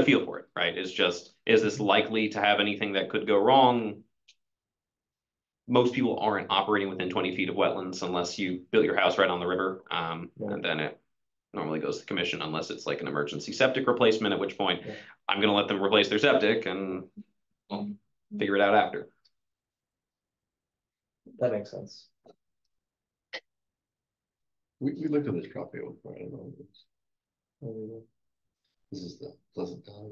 feel for it, right? It's just, is this likely to have anything that could go wrong? Most people aren't operating within 20 feet of wetlands unless you built your house right on the river. And then it normally goes to the commission unless it's like an emergency septic replacement, at which point I'm going to let them replace their septic and figure it out after.
That makes sense.
We looked at this property before. I don't know. This is the Pleasant Valley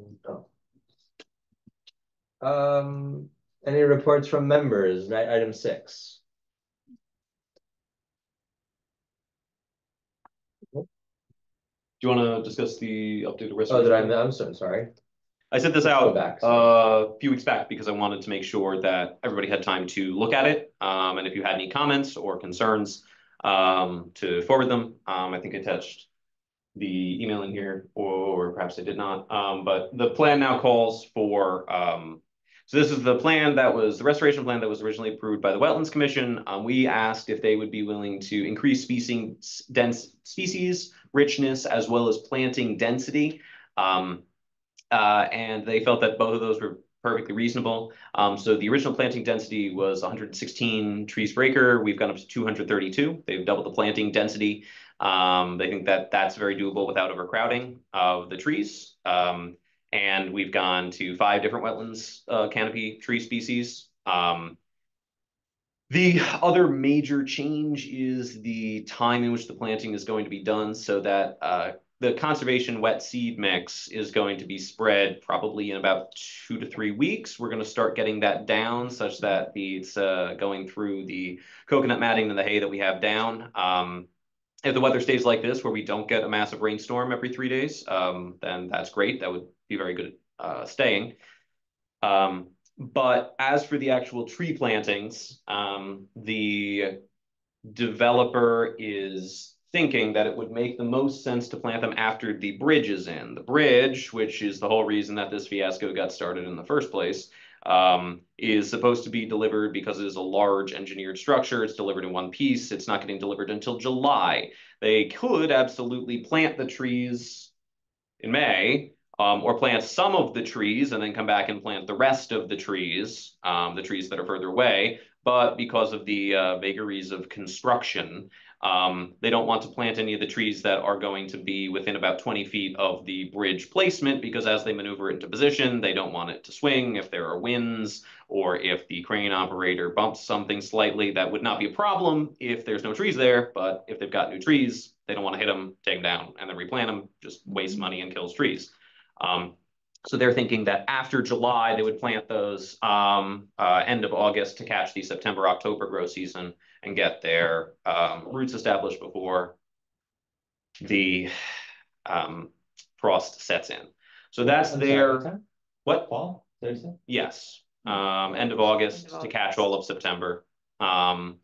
one.
Any reports from members? Right, item 6.
Do you want to discuss the updated restoration?
Oh, I'm so sorry.
I sent this out a few weeks back because I wanted to make sure that everybody had time to look at it. And if you had any comments or concerns, to forward them. I think I attached the email in here, or perhaps I did not. But the plan now calls for, so this is the plan that was the restoration plan that was originally approved by the Wetlands Commission. We asked if they would be willing to increase species richness as well as planting density. And they felt that both of those were perfectly reasonable. So the original planting density was 116 trees per acre. We've gone up to 232. They've doubled the planting density. They think that that's very doable without overcrowding of the trees. And we've gone to 5 different wetlands canopy tree species. The other major change is the time in which the planting is going to be done, so that the conservation wet seed mix is going to be spread probably in about 2 to 3 weeks. We're going to start getting that down such that it's going through the coconut matting and the hay that we have down. If the weather stays like this, where we don't get a massive rainstorm every 3 days, then that's great. That would be very good at staying. But as for the actual tree plantings, the developer is thinking that it would make the most sense to plant them after the bridge is in. The bridge, which is the whole reason that this fiasco got started in the first place, is supposed to be delivered because it is a large engineered structure. It's delivered in one piece. It's not getting delivered until July. They could absolutely plant the trees in May, or plant some of the trees and then come back and plant the rest of the trees that are further away. But because of the vagaries of construction, they don't want to plant any of the trees that are going to be within about 20 feet of the bridge placement, because as they maneuver it into position, they don't want it to swing if there are winds, or if the crane operator bumps something slightly. That would not be a problem if there's no trees there, but if they've got new trees, they don't want to hit them, take them down, and then replant them, just waste money and kills trees. So they're thinking that after July, they would plant those end of August to catch the September, October grow season and get their roots established before the frost sets in. So that's their, what?
Fall, Thursday?
Yes, end of August to catch all of September. And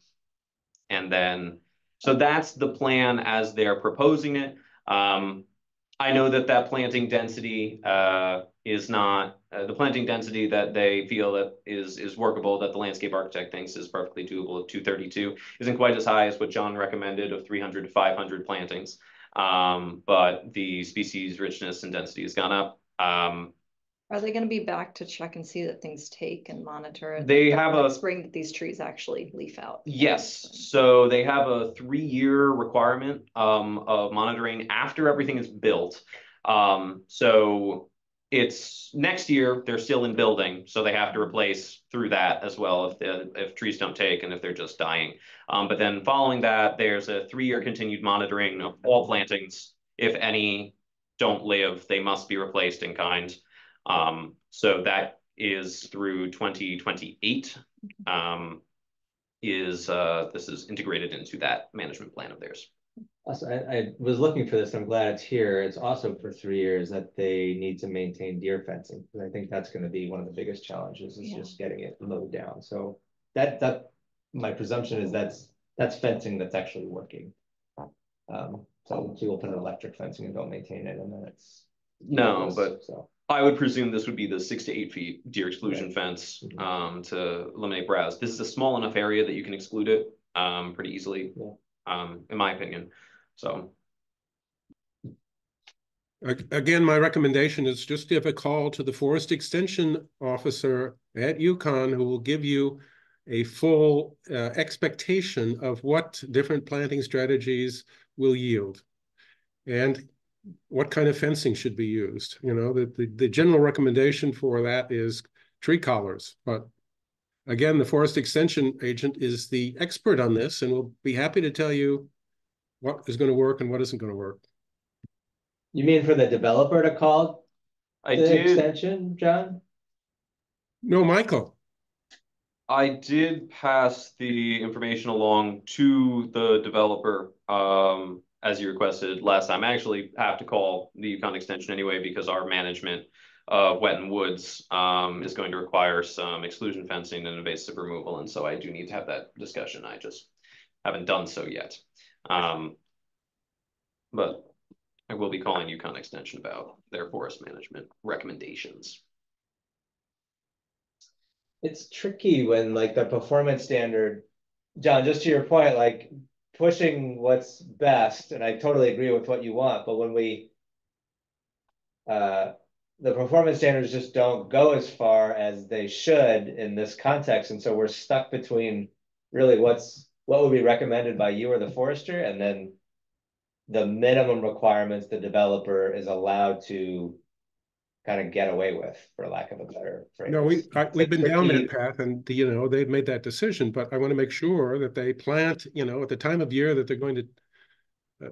then, so that's the plan as they're proposing it. I know that planting density is not the planting density that they feel that is workable, that the landscape architect thinks is perfectly doable of 232, isn't quite as high as what John recommended of 300 to 500 plantings. But the species richness and density has gone up.
Are they going to be back to check and see that things take and monitor?
They have a
spring that these trees actually leaf out.
Yes, so they have a 3-year requirement of monitoring after everything is built. So it's next year they're still in building, so they have to replace through that as well if trees don't take and if they're just dying. But then following that, there's a 3-year continued monitoring of all plantings. If any don't live, they must be replaced in kind. So that is through 2028. This is integrated into that management plan of theirs.
Also, I was looking for this. I'm glad it's here. It's also for 3 years that they need to maintain deer fencing, because I think that's going to be one of the biggest challenges is just getting it mowed down. So that my presumption is that's fencing that's actually working. So people put an electric fencing and don't maintain it, and then it's
no, but so. I would presume this would be the 6 to 8 feet deer exclusion fence to eliminate browse. This is a small enough area that you can exclude it pretty easily, in my opinion. So
again, my recommendation is just give a call to the forest extension officer at UConn, who will give you a full expectation of what different planting strategies will yield and what kind of fencing should be used. You know, the general recommendation for that is tree collars. But again, the forest extension agent is the expert on this and will be happy to tell you what is going to work and what isn't going to work.
You mean for the developer to call the extension, John?
No, Michael.
I did pass the information along to the developer as you requested last time. I actually have to call the UConn extension anyway, because our management of wet and woods is going to require some exclusion fencing and invasive removal. And so I do need to have that discussion. I just haven't done so yet. But I will be calling UConn extension about their forest management recommendations.
It's tricky when like the performance standard, John, just to your point, like pushing what's best, and I totally agree with what you want, but when we the performance standards just don't go as far as they should in this context, and so we're stuck between really what would be recommended by you or the forester, and then the minimum requirements the developer is allowed to kind of get away with, for lack of a better phrase.
No, we've been down that path, and you know, they've made that decision, but I want to make sure that they plant, you know, at the time of year that they're going to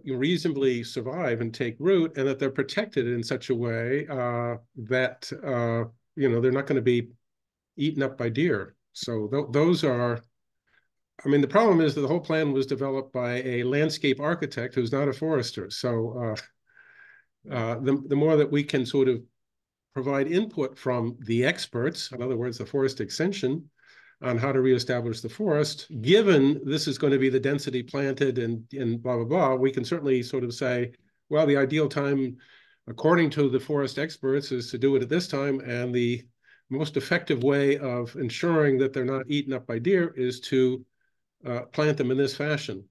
reasonably survive and take root, and that they're protected in such a way that you know, they're not going to be eaten up by deer. So those are, I mean, the problem is that the whole plan was developed by a landscape architect who's not a forester. So the more that we can sort of provide input from the experts, in other words, the Forest Extension, on how to reestablish the forest. Given this is going to be the density planted and blah, blah, blah, we can certainly sort of say, well, the ideal time, according to the forest experts, is to do it at this time, and the most effective way of ensuring that they're not eaten up by deer is to plant them in this fashion.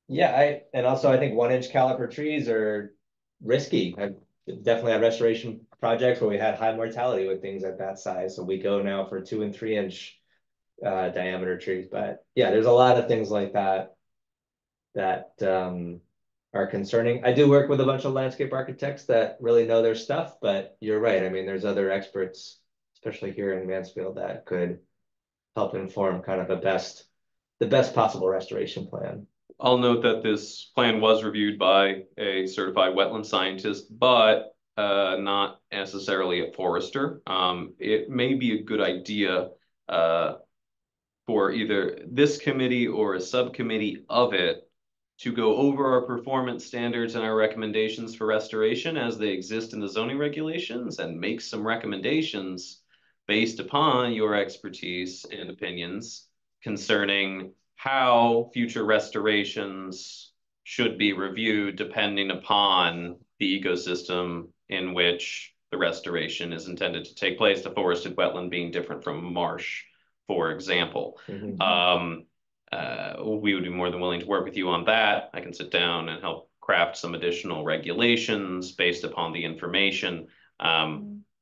Yeah, and also I think 1-inch caliper trees are risky. I've definitely had restoration projects where we had high mortality with things at that size. So we go now for 2- and 3-inch diameter trees. But yeah, there's a lot of things like that that are concerning. I do work with a bunch of landscape architects that really know their stuff, but you're right. I mean, there's other experts, especially here in Mansfield, that could help inform kind of the best possible restoration plan.
I'll note that this plan was reviewed by a certified wetland scientist, but not necessarily a forester. It may be a good idea for either this committee or a subcommittee of it to go over our performance standards and our recommendations for restoration as they exist in the zoning regulations and make some recommendations based upon your expertise and opinions concerning how future restorations should be reviewed depending upon the ecosystem in which the restoration is intended to take place, the forested wetland being different from marsh, for example.
Mm-hmm.
We would be more than willing to work with you on that. I can sit down and help craft some additional regulations based upon the information.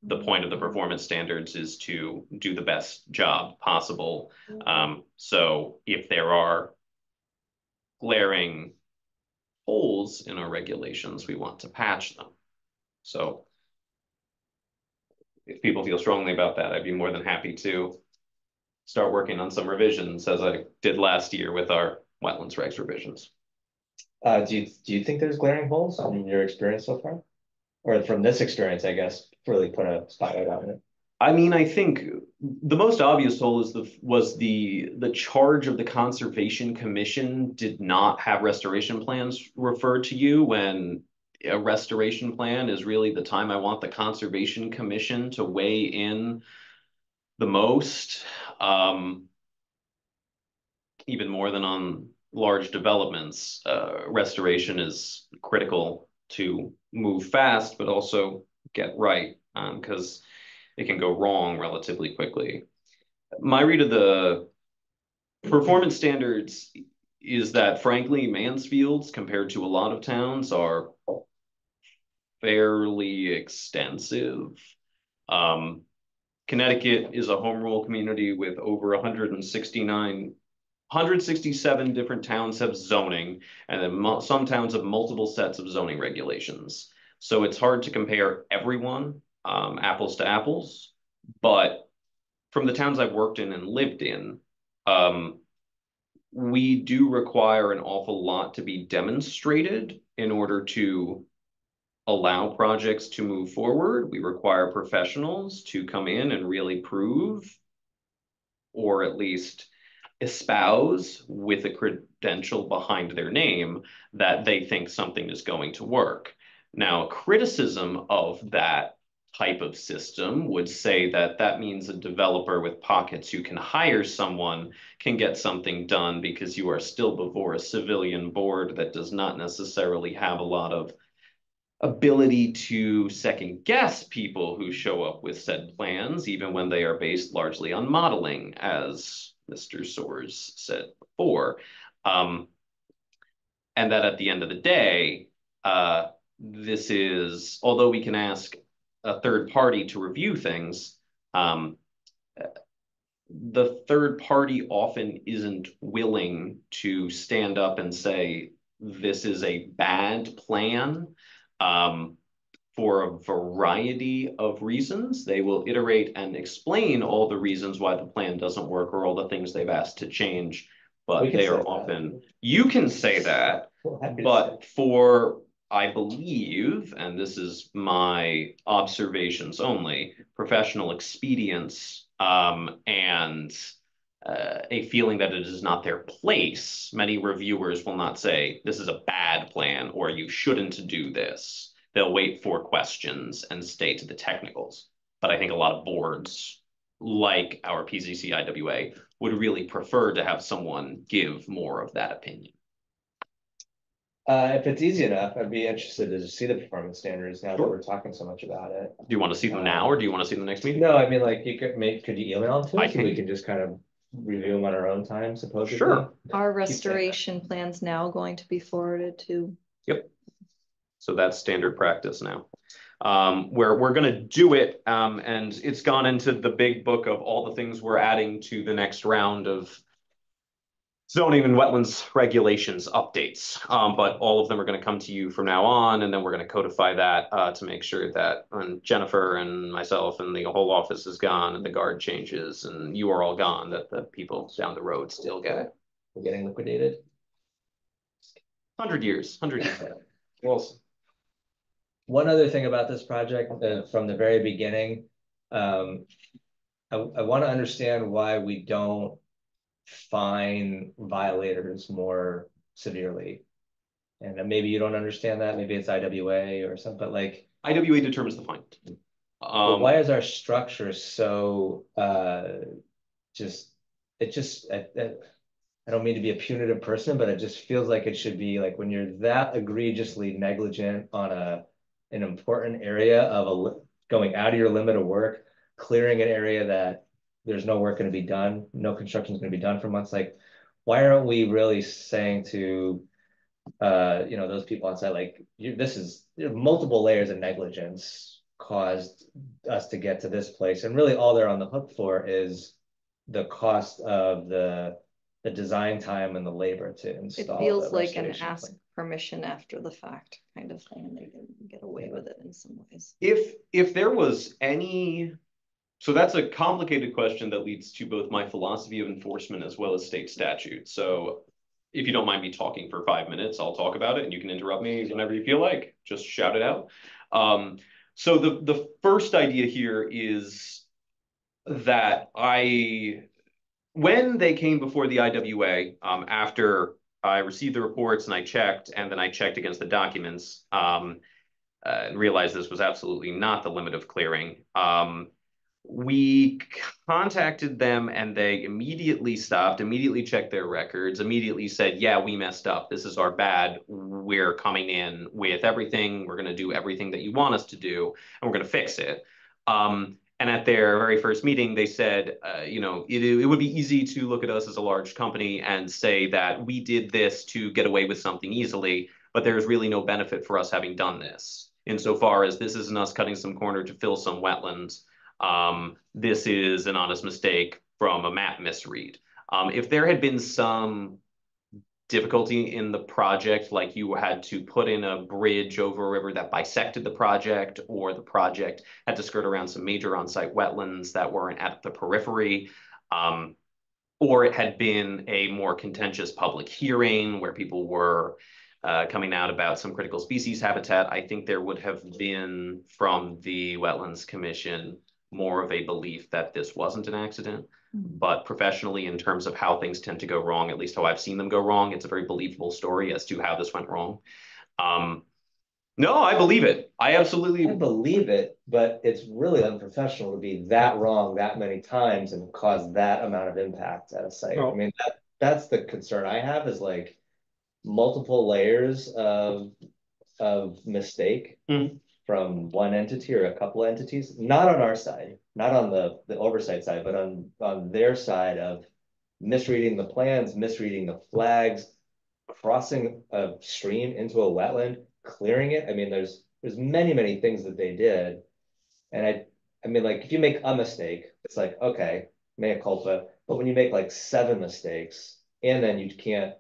The point of the performance standards is to do the best job possible. So if there are glaring holes in our regulations, we want to patch them. So if people feel strongly about that, I'd be more than happy to start working on some revisions as I did last year with our wetlands regs revisions.
Do you think there's glaring holes in your experience so far? Or from this experience, I guess, really put a spotlight on it.
I mean, I think the most obvious hole was the charge of the Conservation Commission did not have restoration plans referred to you, when a restoration plan is really the time I want the Conservation Commission to weigh in the most, even more than on large developments. Restoration is critical to move fast, but also get right, because it can go wrong relatively quickly. My read of the performance standards is that, frankly, Mansfield's, compared to a lot of towns, are fairly extensive. Connecticut is a home rule community with over 167 different towns have zoning, and then some towns have multiple sets of zoning regulations. So it's hard to compare everyone, apples to apples, but from the towns I've worked in and lived in, we do require an awful lot to be demonstrated in order to allow projects to move forward. We require professionals to come in and really prove, or at least espouse with a credential behind their name, that they think something is going to work. Now, criticism of that type of system would say that that means a developer with pockets who can hire someone can get something done, because you are still before a civilian board that does not necessarily have a lot of ability to second guess people who show up with said plans, even when they are based largely on modeling, as Mr. Soares said before. And that at the end of the day, this is, although we can ask a third party to review things, the third party often isn't willing to stand up and say, this is a bad plan, for a variety of reasons. They will iterate and explain all the reasons why the plan doesn't work, or all the things they've asked to change, but they are often, you can say that, but for, I believe, and this is my observations only, professional expedience, and a feeling that it is not their place, many reviewers will not say, this is a bad plan, or you shouldn't do this. they'll wait for questions and stay to the technicals. But I think a lot of boards, like our PZC IWA, would really prefer to have someone give more of that opinion.
If it's easy enough, I'd be interested to see the performance standards now that we're talking so much about it.
Do you want to see them now, or do you want to see them next meeting?
No, I mean, like, could you email them to
I
us, so we can just kind of review them on our own time, supposedly?
Sure.
Are restoration plans now going to be forwarded to?
Yep. So that's standard practice now. Where we're going to do it, and it's gone into the big book of all the things we're adding to the next round of zoning and wetlands regulations updates. But all of them are going to come to you from now on, and then we're going to codify that to make sure that when Jennifer and myself and the whole office is gone and the guard changes and you are all gone, that the people down the road still get it.
We're getting liquidated.
100 years.
Well, one other thing about this project, from the very beginning, I want to understand why we don't fine violators more severely. And maybe you don't understand that. Maybe it's IWA or something, but like
IWA determines the fine.
why is our structure so I don't mean to be a punitive person, but it just feels like it should be like when you're that egregiously negligent on an important area of going out of your limit of work, clearing an area that there's no work going to be done, no construction is going to be done for months. Like, why aren't we really saying to, those people on site, like, this is multiple layers of negligence caused us to get to this place. And really all they're on the hook for is the cost of the design time and the labor to install.
It feels like an ask permission after the fact kind of thing, and they can get away with it in some ways.
If there was any, so that's a complicated question that leads to both my philosophy of enforcement as well as state statute. So if you don't mind me talking for 5 minutes, I'll talk about it and you can interrupt me whenever you feel like, just shout it out. So the first idea here is that when they came before the IWA, after I received the reports and I checked, and then I checked against the documents, and realized this was absolutely not the limit of clearing. We contacted them and they immediately stopped, immediately checked their records, immediately said, yeah, we messed up. This is our bad. We're coming in with everything. We're going to do everything that you want us to do, and we're going to fix it. And at their very first meeting, they said, it would be easy to look at us as a large company and say that we did this to get away with something easily, but there's really no benefit for us having done this. Insofar as this isn't us cutting some corner to fill some wetlands, this is an honest mistake from a map misread. If there had been some difficulty in the project, like you had to put in a bridge over a river that bisected the project, or the project had to skirt around some major on-site wetlands that weren't at the periphery, or it had been a more contentious public hearing where people were coming out about some critical species habitat, I think there would have been, from the Wetlands Commission, more of a belief that this wasn't an accident. But professionally, in terms of how things tend to go wrong, at least how I've seen them go wrong, it's a very believable story as to how this went wrong. No, I believe it. I believe
it, but it's really unprofessional to be that wrong that many times and cause that amount of impact at a site. I mean, that's the concern I have, is like multiple layers of mistake from one entity or a couple entities, not on our side, not on the oversight side, but on their side of misreading the plans, misreading the flags, crossing a stream into a wetland, clearing it. I mean, there's many things that they did. And I mean, like, if you make a mistake, it's like, okay, mea culpa. But when you make like 7 mistakes and then you can't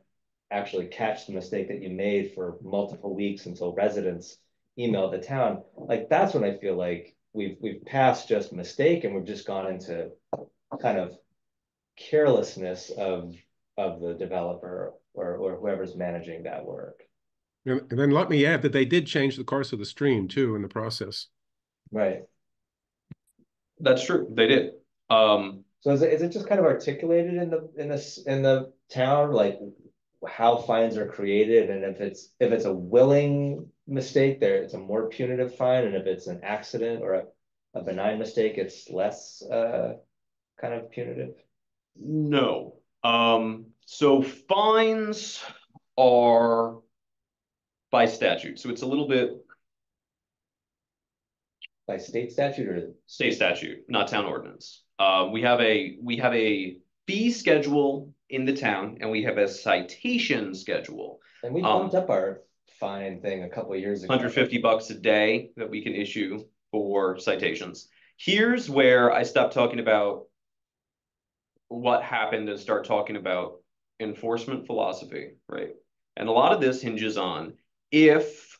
actually catch the mistake that you made for multiple weeks until residents email the town, like, that's when I feel like we've passed just mistake and we've just gone into kind of carelessness of the developer or whoever's managing that work.
And then let me add that they did change the course of the stream too in the process.
Right.
That's true. They did.
So is it just kind of articulated in the town, like how fines are created, and if it's a willing mistake there, it's a more punitive fine, and if it's an accident or a benign mistake, it's less kind of punitive?
No. So fines are by statute, so it's a little bit
By state statute or?
state statute, not town ordinance. We have a fee schedule in the town, and we have a citation schedule.
And we bumped up our fine thing a couple of years ago.
$150 a day that we can issue for citations. Here's where I stop talking about what happened and start talking about enforcement philosophy, right? And a lot of this hinges on if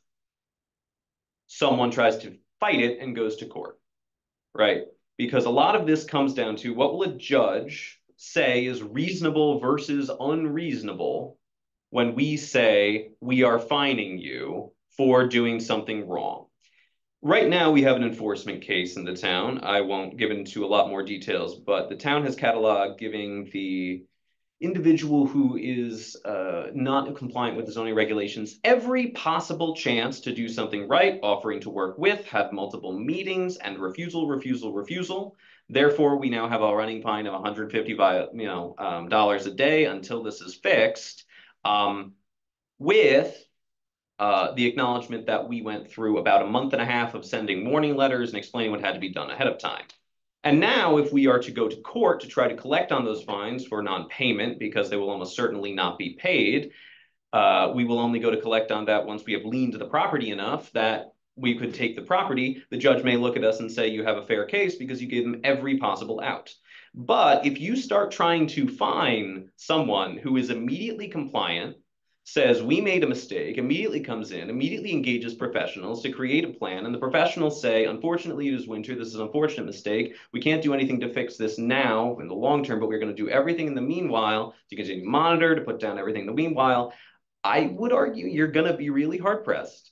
someone tries to fight it and goes to court, right? Because a lot of this comes down to what will a judge say is reasonable versus unreasonable when we say we are fining you for doing something wrong. Right now, we have an enforcement case in the town. I won't give into a lot more details, but the town has cataloged giving the individual who is not compliant with the zoning regulations every possible chance to do something right, offering to work with, have multiple meetings, and refusal. Therefore, we now have a running fine of $150 dollars a day until this is fixed, with the acknowledgement that we went through about a month and a half of sending warning letters and explaining what had to be done ahead of time. And now, if we are to go to court to try to collect on those fines for non-payment, because they will almost certainly not be paid, we will only go to collect on that once we have liened the property enough that we could take the property. The judge may look at us and say, you have a fair case because you gave them every possible out. But if you start trying to fine someone who is immediately compliant, says we made a mistake, immediately comes in, immediately engages professionals to create a plan, and the professionals say, unfortunately, it is winter, this is an unfortunate mistake, we can't do anything to fix this now in the long term, but we're going to do everything in the meanwhile to continue to monitor, to put down everything in the meanwhile, I would argue you're going to be really hard-pressed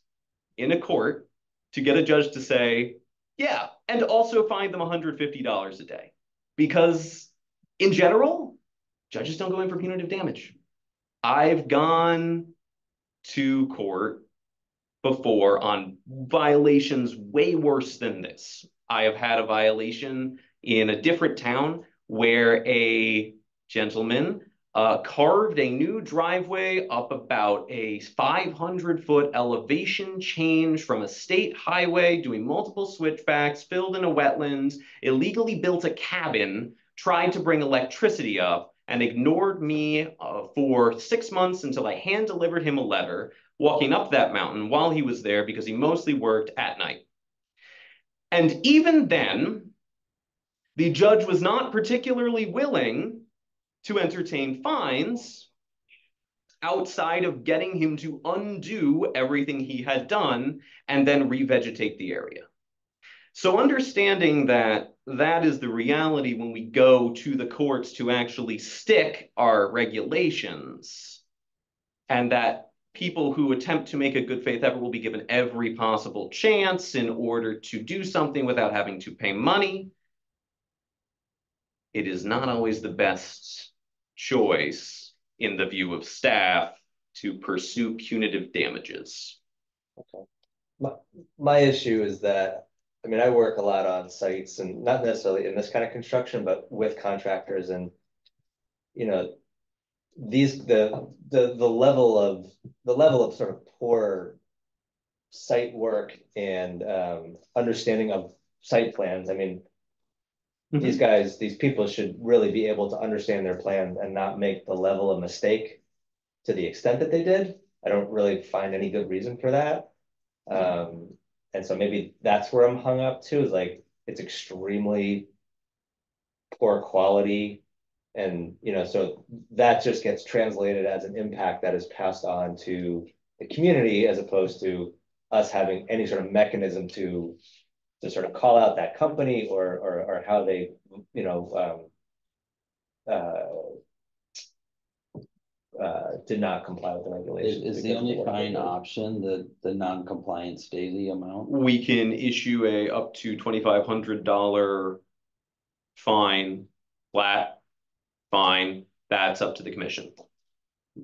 in a court to get a judge to say, yeah, and also fine them $150 a day. Because in general, judges don't go in for punitive damage. I've gone to court before on violations way worse than this. I have had a violation in a different town where a gentleman carved a new driveway up about a 500-foot elevation change from a state highway, doing multiple switchbacks, filled in a wetlands, illegally built a cabin, tried to bring electricity up, and ignored me for 6 months until I hand-delivered him a letter walking up that mountain while he was there because he mostly worked at night. And even then, the judge was not particularly willing to entertain fines outside of getting him to undo everything he had done and then revegetate the area. So understanding that that is the reality when we go to the courts to actually stick our regulations, and that people who attempt to make a good faith effort will be given every possible chance in order to do something without having to pay money, it is not always the best choice in the view of staff to pursue punitive damages.
Okay. My issue is that, I mean, I work a lot on sites, and not necessarily in this kind of construction, but with contractors, and you know, the level of sort of poor site work and understanding of site plans. I mean, these people should really be able to understand their plan and not make the level of mistake to the extent that they did. I don't really find any good reason for that. And so maybe that's where I'm hung up too, is like, it's extremely poor quality. And, you know, so that just gets translated as an impact that is passed on to the community, as opposed to us having any sort of mechanism to sort of call out that company or how they, you know, did not comply with the regulations.
Is the only fine option the non-compliance daily amount?
We can issue a up to $2,500 fine, flat fine. That's up to the commission.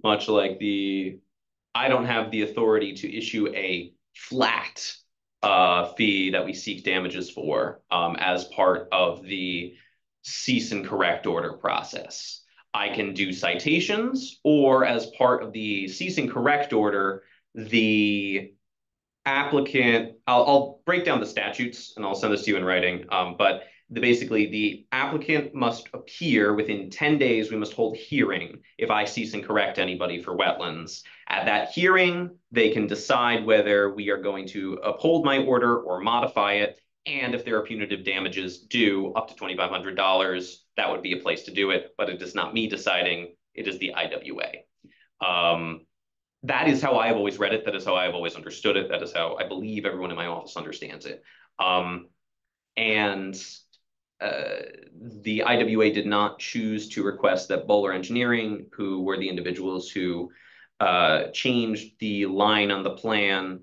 Much like I don't have the authority to issue a flat fee that we seek damages for as part of the cease and correct order process. I can do citations, or as part of the cease and correct order, the applicant, I'll break down the statutes and I'll send this to you in writing, but basically the applicant must appear within 10 days. We must hold hearing if I cease and correct anybody for wetlands. At that hearing, they can decide whether we are going to uphold my order or modify it. And if there are punitive damages due up to $2,500, that would be a place to do it, but it is not me deciding, it is the IWA. That is how I have always read it. That is how I have always understood it. That is how I believe everyone in my office understands it. The IWA did not choose to request that Bowler Engineering, who were the individuals who changed the line on the plan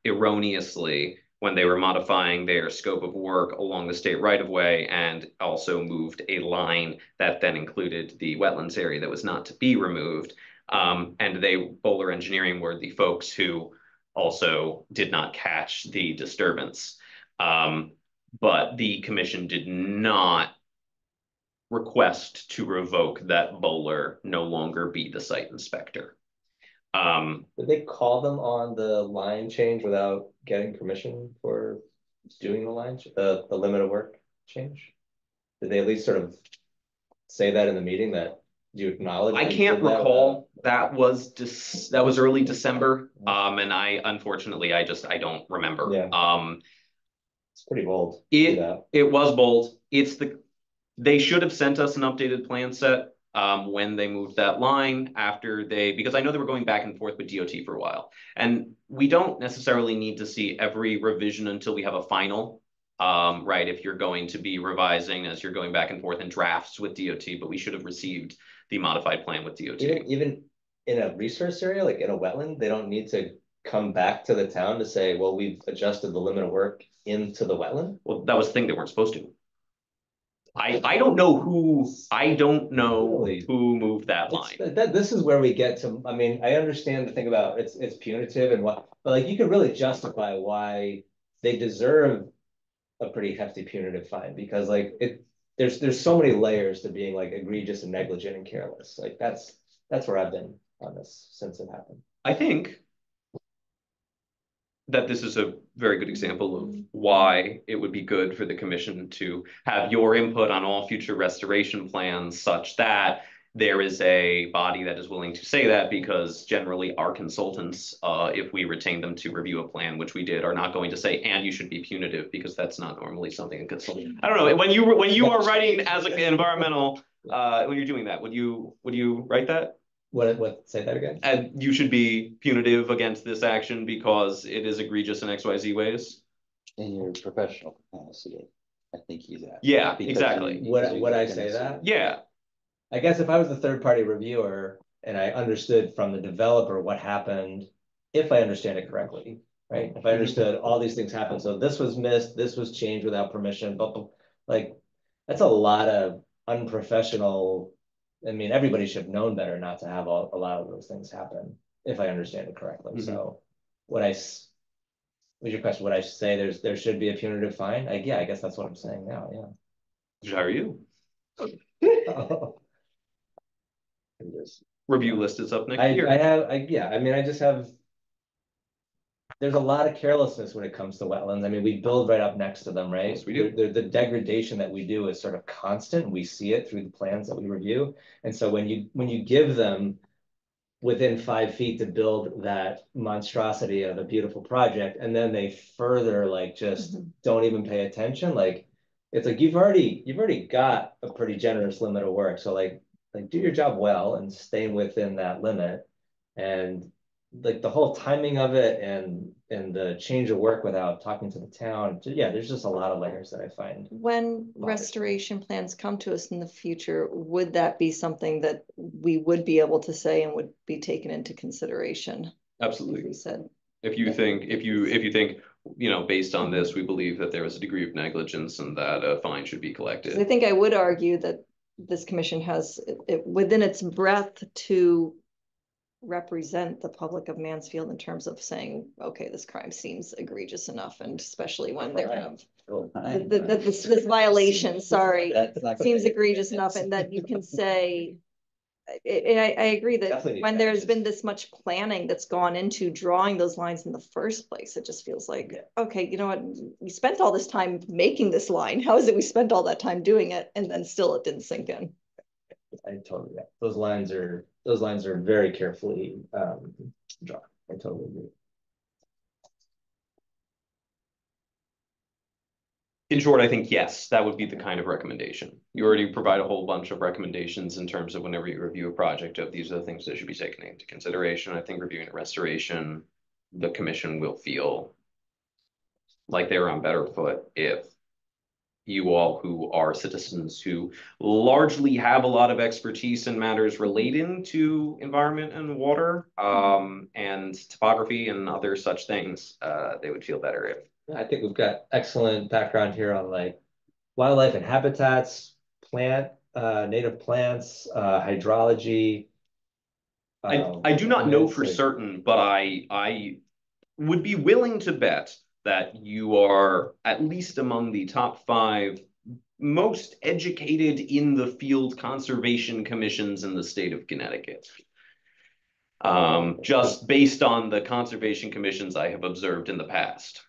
erroneously when they were modifying their scope of work along the state right-of-way, and also moved a line that then included the wetlands area that was not to be removed. And Bowler Engineering were the folks who also did not catch the disturbance. But the commission did not request to revoke that Bowler no longer be the site inspector.
Did they call them on the line change without getting permission for doing the line, the limit of work change? Did they at least sort of say that in the meeting, that you acknowledge?
I can't recall. That was early December. And unfortunately, I don't remember.
Yeah. It's pretty bold.
It was bold. They should have sent us an updated plan set when they moved that line because I know they were going back and forth with DOT for a while. And we don't necessarily need to see every revision until we have a final, right? If you're going to be revising as you're going back and forth in drafts with DOT, but we should have received the modified plan with DOT.
Even in a resource area, like in a wetland, they don't need to come back to the town to say, well, we've adjusted the limit of work into the wetland.
Well, that was the thing, they weren't supposed to. I don't know who moved that line.
This is where we get to, I mean, I understand the thing about it's punitive and but like you can really justify why they deserve a pretty hefty punitive fine, because like there's so many layers to being like egregious and negligent and careless. Like that's where I've been on this since it happened.
I think that this is a very good example of why it would be good for the commission to have your input on all future restoration plans, such that there is a body that is willing to say that, because generally our consultants, if we retain them to review a plan, which we did, are not going to say, and you should be punitive, because that's not normally something a consultant. I don't know, when you are writing as an environmental, when you're doing that, would you write that?
What, say that again?
And you should be punitive against this action because it is egregious in XYZ ways?
In your professional capacity, I think he's at.
Yeah, exactly.
Would I say that?
Yeah.
I guess if I was the third-party reviewer and I understood from the developer what happened, if I understand it correctly, right? If I understood all these things happened, so this was missed, this was changed without permission, but like, that's a lot of unprofessional. I mean, everybody should have known better not to have a lot of those things happen, if I understand it correctly. Mm-hmm. So was your question, would I say there should be a punitive fine? Yeah, I guess that's what I'm saying now, yeah.
How are you? Review list is up next year.
I just have, there's a lot of carelessness when it comes to wetlands. I mean, we build right up next to them, right?
Yes, we do.
The degradation that we do is sort of constant. We see it through the plans that we review. And so when you give them within 5 feet to build that monstrosity of a beautiful project, and then they further like just don't even pay attention, like it's like you've already got a pretty generous limit of work. So like do your job well and stay within that limit. And like the whole timing of it and the change of work without talking to the town. Yeah, there's just a lot of layers that I find.
When restoration plans come to us in the future, would that be something that we would be able to say and would be taken into consideration?
Absolutely.
We said.
If you think, based on this, we believe that there is a degree of negligence and that a fine should be collected.
I think I would argue that this commission has it within its breadth to represent the public of Mansfield in terms of saying, okay, this crime seems egregious enough, and especially when they have this violation, sorry, seems egregious enough, and that you can say, and I agree that
Definitely
when there's
practice.
been this much planning that's gone into drawing those lines in the first place, it just feels like, okay, you know what, we spent all this time making this line. How is it we spent all that time doing it and then still it didn't sink in?
I totally, yeah. Those lines are very carefully drawn. I totally agree.
In short, I think yes, that would be the kind of recommendation. You already provide a whole bunch of recommendations in terms of whenever you review a project of these are the things that should be taken into consideration. I think reviewing a restoration, the commission will feel like they're on better foot if you all who are citizens who largely have a lot of expertise in matters relating to environment and water, and topography and other such things, they would feel better if.
I think we've got excellent background here on like wildlife and habitats, native plants, hydrology.
I do not know for certain, but I would be willing to bet that you are at least among the top 5 most educated in the field conservation commissions in the state of Connecticut. Just based on the conservation commissions I have observed in the past.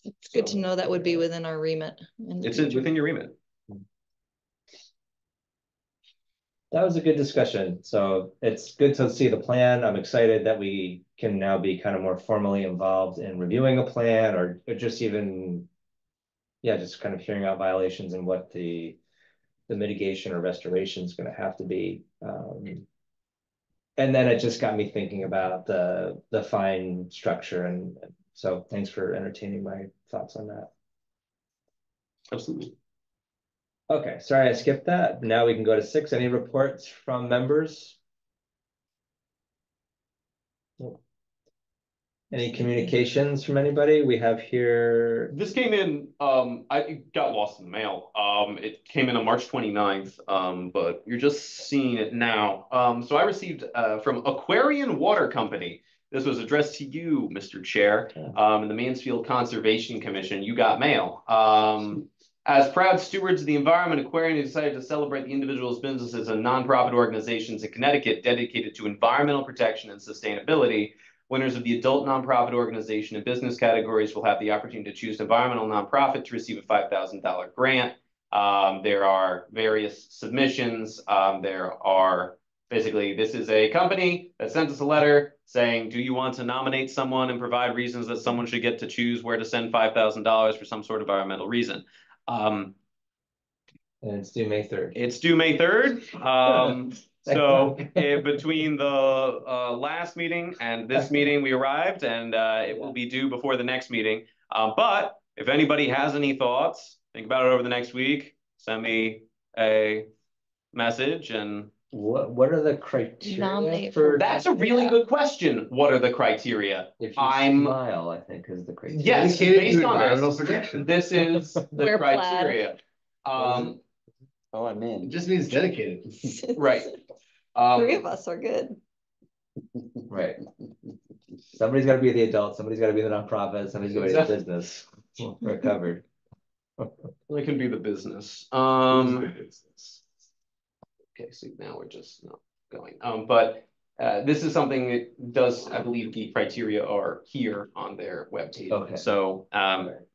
It's good to know that would be within our remit.
It's within your remit.
That was a good discussion. So it's good to see the plan. I'm excited that we can now be kind of more formally involved in reviewing a plan or just even, yeah, just kind of hearing out violations and what the mitigation or restoration is going to have to be. And then it just got me thinking about the fine structure. And so thanks for entertaining my thoughts on that.
Absolutely.
Okay, sorry, I skipped that. Now we can go to 6. Any reports from members? Any communications from anybody? We have here.
This came in, it got lost in the mail. It came in on March 29th, but you're just seeing it now. So I received from Aquarian Water Company. This was addressed to you, Mr. Chair, in the Mansfield Conservation Commission. You got mail. As proud stewards of the environment, Aquarian decided to celebrate the individuals, businesses, and nonprofit organizations in Connecticut dedicated to environmental protection and sustainability. Winners of the adult nonprofit organization and business categories will have the opportunity to choose an environmental nonprofit to receive a $5,000 grant. There are various submissions. Basically, this is a company that sent us a letter saying, do you want to nominate someone and provide reasons that someone should get to choose where to send $5,000 for some sort of environmental reason?
And it's due May 3rd.
It's due May 3rd. So between the last meeting and this meeting, we arrived, and it will be due before the next meeting. But if anybody has any thoughts, think about it over the next week. Send me a message. And
what are the criteria
Nominate
for?
That's a really good question. What are the criteria?
If you smile, I think is the criteria.
Yes,
Dedicated
based
to
on
environmental protection.
this is the
Wear plaid.
criteria.
Oh, I'm
It
in.
just means dedicated.
Right.
3 of us are good.
Right. Somebody's got to be the adult. Somebody's got to be the nonprofit. Somebody's got to be the business. We're covered.
It can be the business. Okay, so now we're just not going. But this is something that does, I believe the criteria are here on their webpage.
Okay.
So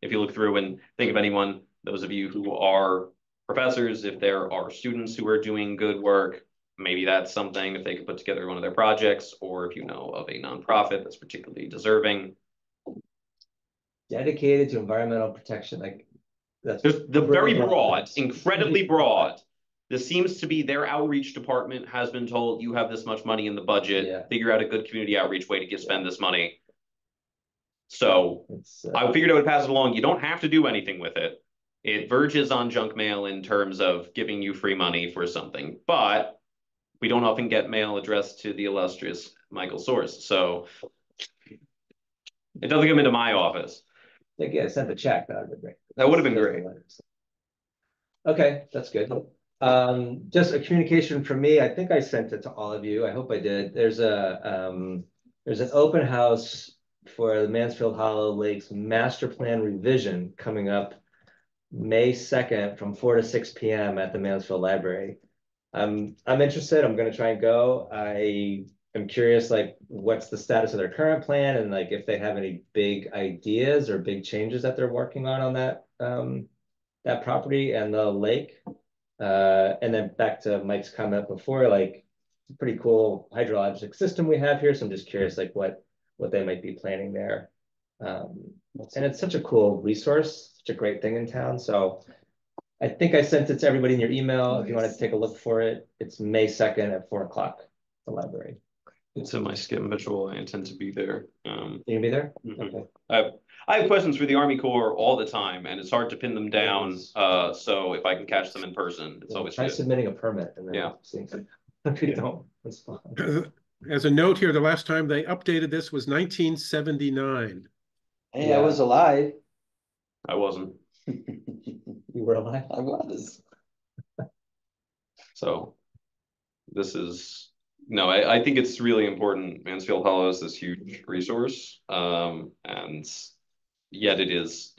if you look through and think of anyone, those of you who are professors, if there are students who are doing good work, maybe that's something if they could put together one of their projects, or if you know of a nonprofit that's particularly deserving.
Dedicated to environmental protection, like that's
the very broad, incredibly broad. This seems to be their outreach department has been told you have this much money in the budget.
Yeah.
Figure out a good community outreach way to spend this money. So I figured I would pass it along. You don't have to do anything with it. It verges on junk mail in terms of giving you free money for something, but we don't often get mail addressed to the illustrious Michael Source. So it doesn't come into my office.
They get sent a check. That would have been great.
That would have been great.
Okay, that's good. Just a communication from me. I think I sent it to all of you. I hope I did. There's an open house for the Mansfield Hollow Lakes Master Plan revision coming up May 2nd from 4 to 6 p.m. at the Mansfield Library. I'm interested. I'm gonna try and go. I am curious, like, what's the status of their current plan, and like if they have any big ideas or big changes that they're working on that that property and the lake. And then back to Mike's comment before, like, it's a pretty cool hydrologic system we have here. So I'm just curious, like, what they might be planning there. And it's such a cool resource, such a great thing in town. So I think I sent it to everybody in your email. If you want to take a look for it, it's May 2nd at 4 o'clock, the library.
It's in my schedule. I intend to be there.
You gonna be there?
Okay. I have questions for the Army Corps all the time, and it's hard to pin them down. So if I can catch them in person, it's always
try
good.
submitting a permit and then seeing if you don't respond.
As a note here, the last time they updated this was 1979.
Hey, I was alive.
I wasn't.
You were alive?
I was.
So this is, no, I think it's really important. Mansfield Hollow is this huge resource. And yet it is,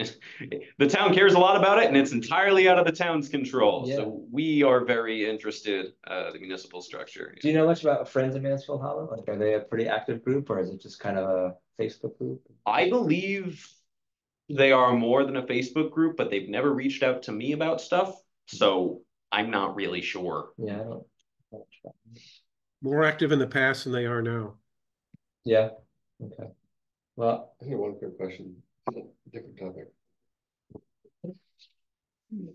the town cares a lot about it, and it's entirely out of the town's control.
Yeah.
So we are very interested, the municipal structure.
Do you know much about Friends of Mansfield Hollow? Like, are they a pretty active group, or is it just kind of a Facebook group?
I believe they are more than a Facebook group, but they've never reached out to me about stuff. So I'm not really sure.
Yeah, I don't.
More active in the past than they are now.
Yeah. Okay. Well,
I have one quick question. Different topic.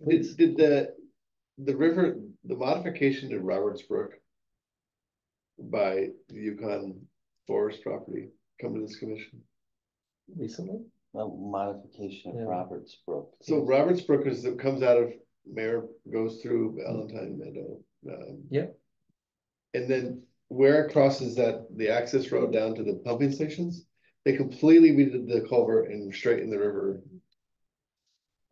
Did the river, the modification to Roberts Brook by the Yukon Forest property come to this commission?
recently?
A modification of
Yeah.
Roberts Brook.
So Roberts Brook is that comes out of Mayor, goes through Valentine Meadow.
Yep.
And then where it crosses the access road down to the pumping stations, they completely redid the culvert and straightened the river.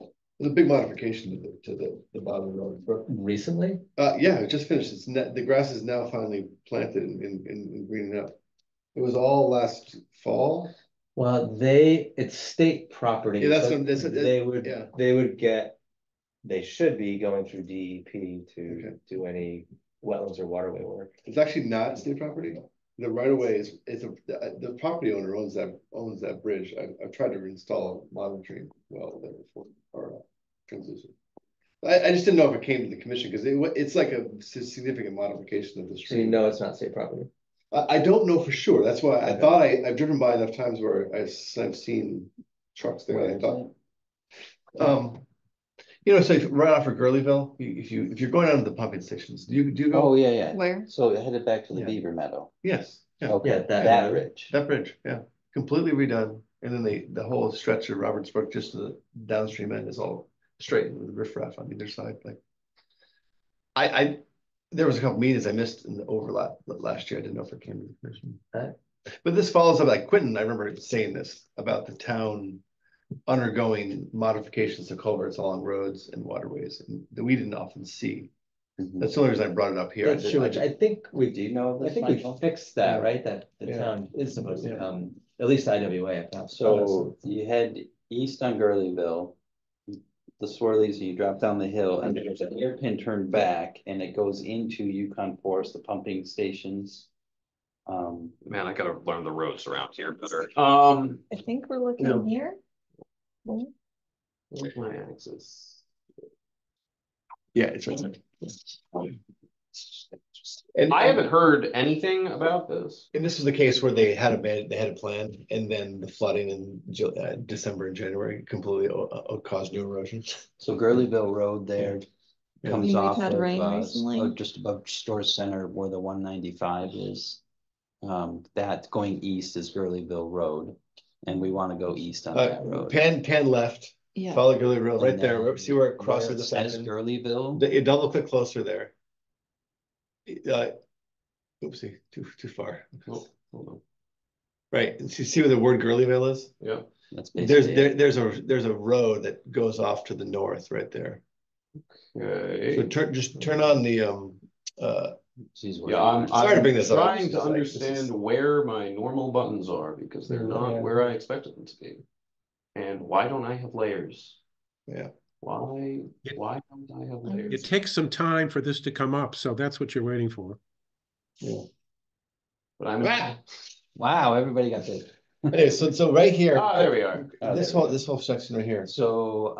It's a big modification to the bottom of Roberts Brook.
Recently?
Yeah, it just finished. It's the grass is now finally planted and greening up. It was all last fall.
Well, it's state property.
Yeah, that's
so
what- that's-
they should be going through DEP to
Okay.
do any wetlands or waterway work.
It's actually not state property. The right of way is the property owner owns that bridge. I've tried to install a monitoring well there before, or transition. I just didn't know if it came to the commission because it's like a significant modification of the
So you
stream.
know it's not state property.
I don't know for sure. That's why I
Okay.
thought I've driven by enough times where I've seen trucks there. I thought, so right off of Gurleyville, if you're going out to the pumping stations, do you go?
Oh, yeah.
Where?
So headed back to the
Yeah.
Beaver Meadow.
Yes. Yeah.
Okay,
Yeah,
that bridge.
That bridge, yeah, completely redone, and then the whole stretch of Roberts Brook, just to the downstream end, is all straightened with riffraff on either side. Like, there was a couple meetings I missed in the overlap last year. I didn't know if it came to the commission.
Right.
But this follows up, like Quentin, I remember saying this about the town undergoing modifications to culverts along roads and waterways, and that we didn't often see.
Mhm.
That's the only reason I brought it up here.
That's true, which I think
Do you know
I
this,
think we
Michael?
fixed that,
Yeah.
right? That the
Yeah.
town is supposed to
Yeah.
come, at least IWA. if not
So you head east on Gurleyville, the swirlies, you drop down the hill, and there's an hairpin turn back, and it goes into Yukon Forest, the pumping stations.
Man, I gotta learn the roads around here better.
I think we're looking
No.
here.
Where's my axis?
Yeah, it's right there.
I haven't heard anything about this.
And this is the case where they had a plan, and then the flooding in December and January completely caused new erosion.
So Gurleyville Road there comes
We've
off
had
of,
rain recently.
just above Stores Center where the 195 is. That going east is Gurleyville Road, and we want to go east on that road.
Pan left,
Yeah.
follow Gurley Road right
And
there.
then
See where it
where
crosses
it
the
says
section?
Gurleyville.
You double click closer there. Oopsie, too far.
Oh, hold on.
Right, and see where the word Gurleyville is?
Yeah.
That's basically it.
There's a road that goes off to the north right there.
Okay.
So just turn on the,
Yeah, I'm
Sorry to bring this up.
trying
It's
to
just like, this
understand
is-
where my normal buttons are because they're not where I expected them to be. And why don't I have layers?
Yeah.
Why don't I have layers?
It takes some time for this to come up, so that's what you're waiting for.
Yeah.
But I'm
Wow, everybody got this.
Anyway, so right here.
there we are.
This whole section right here.
So,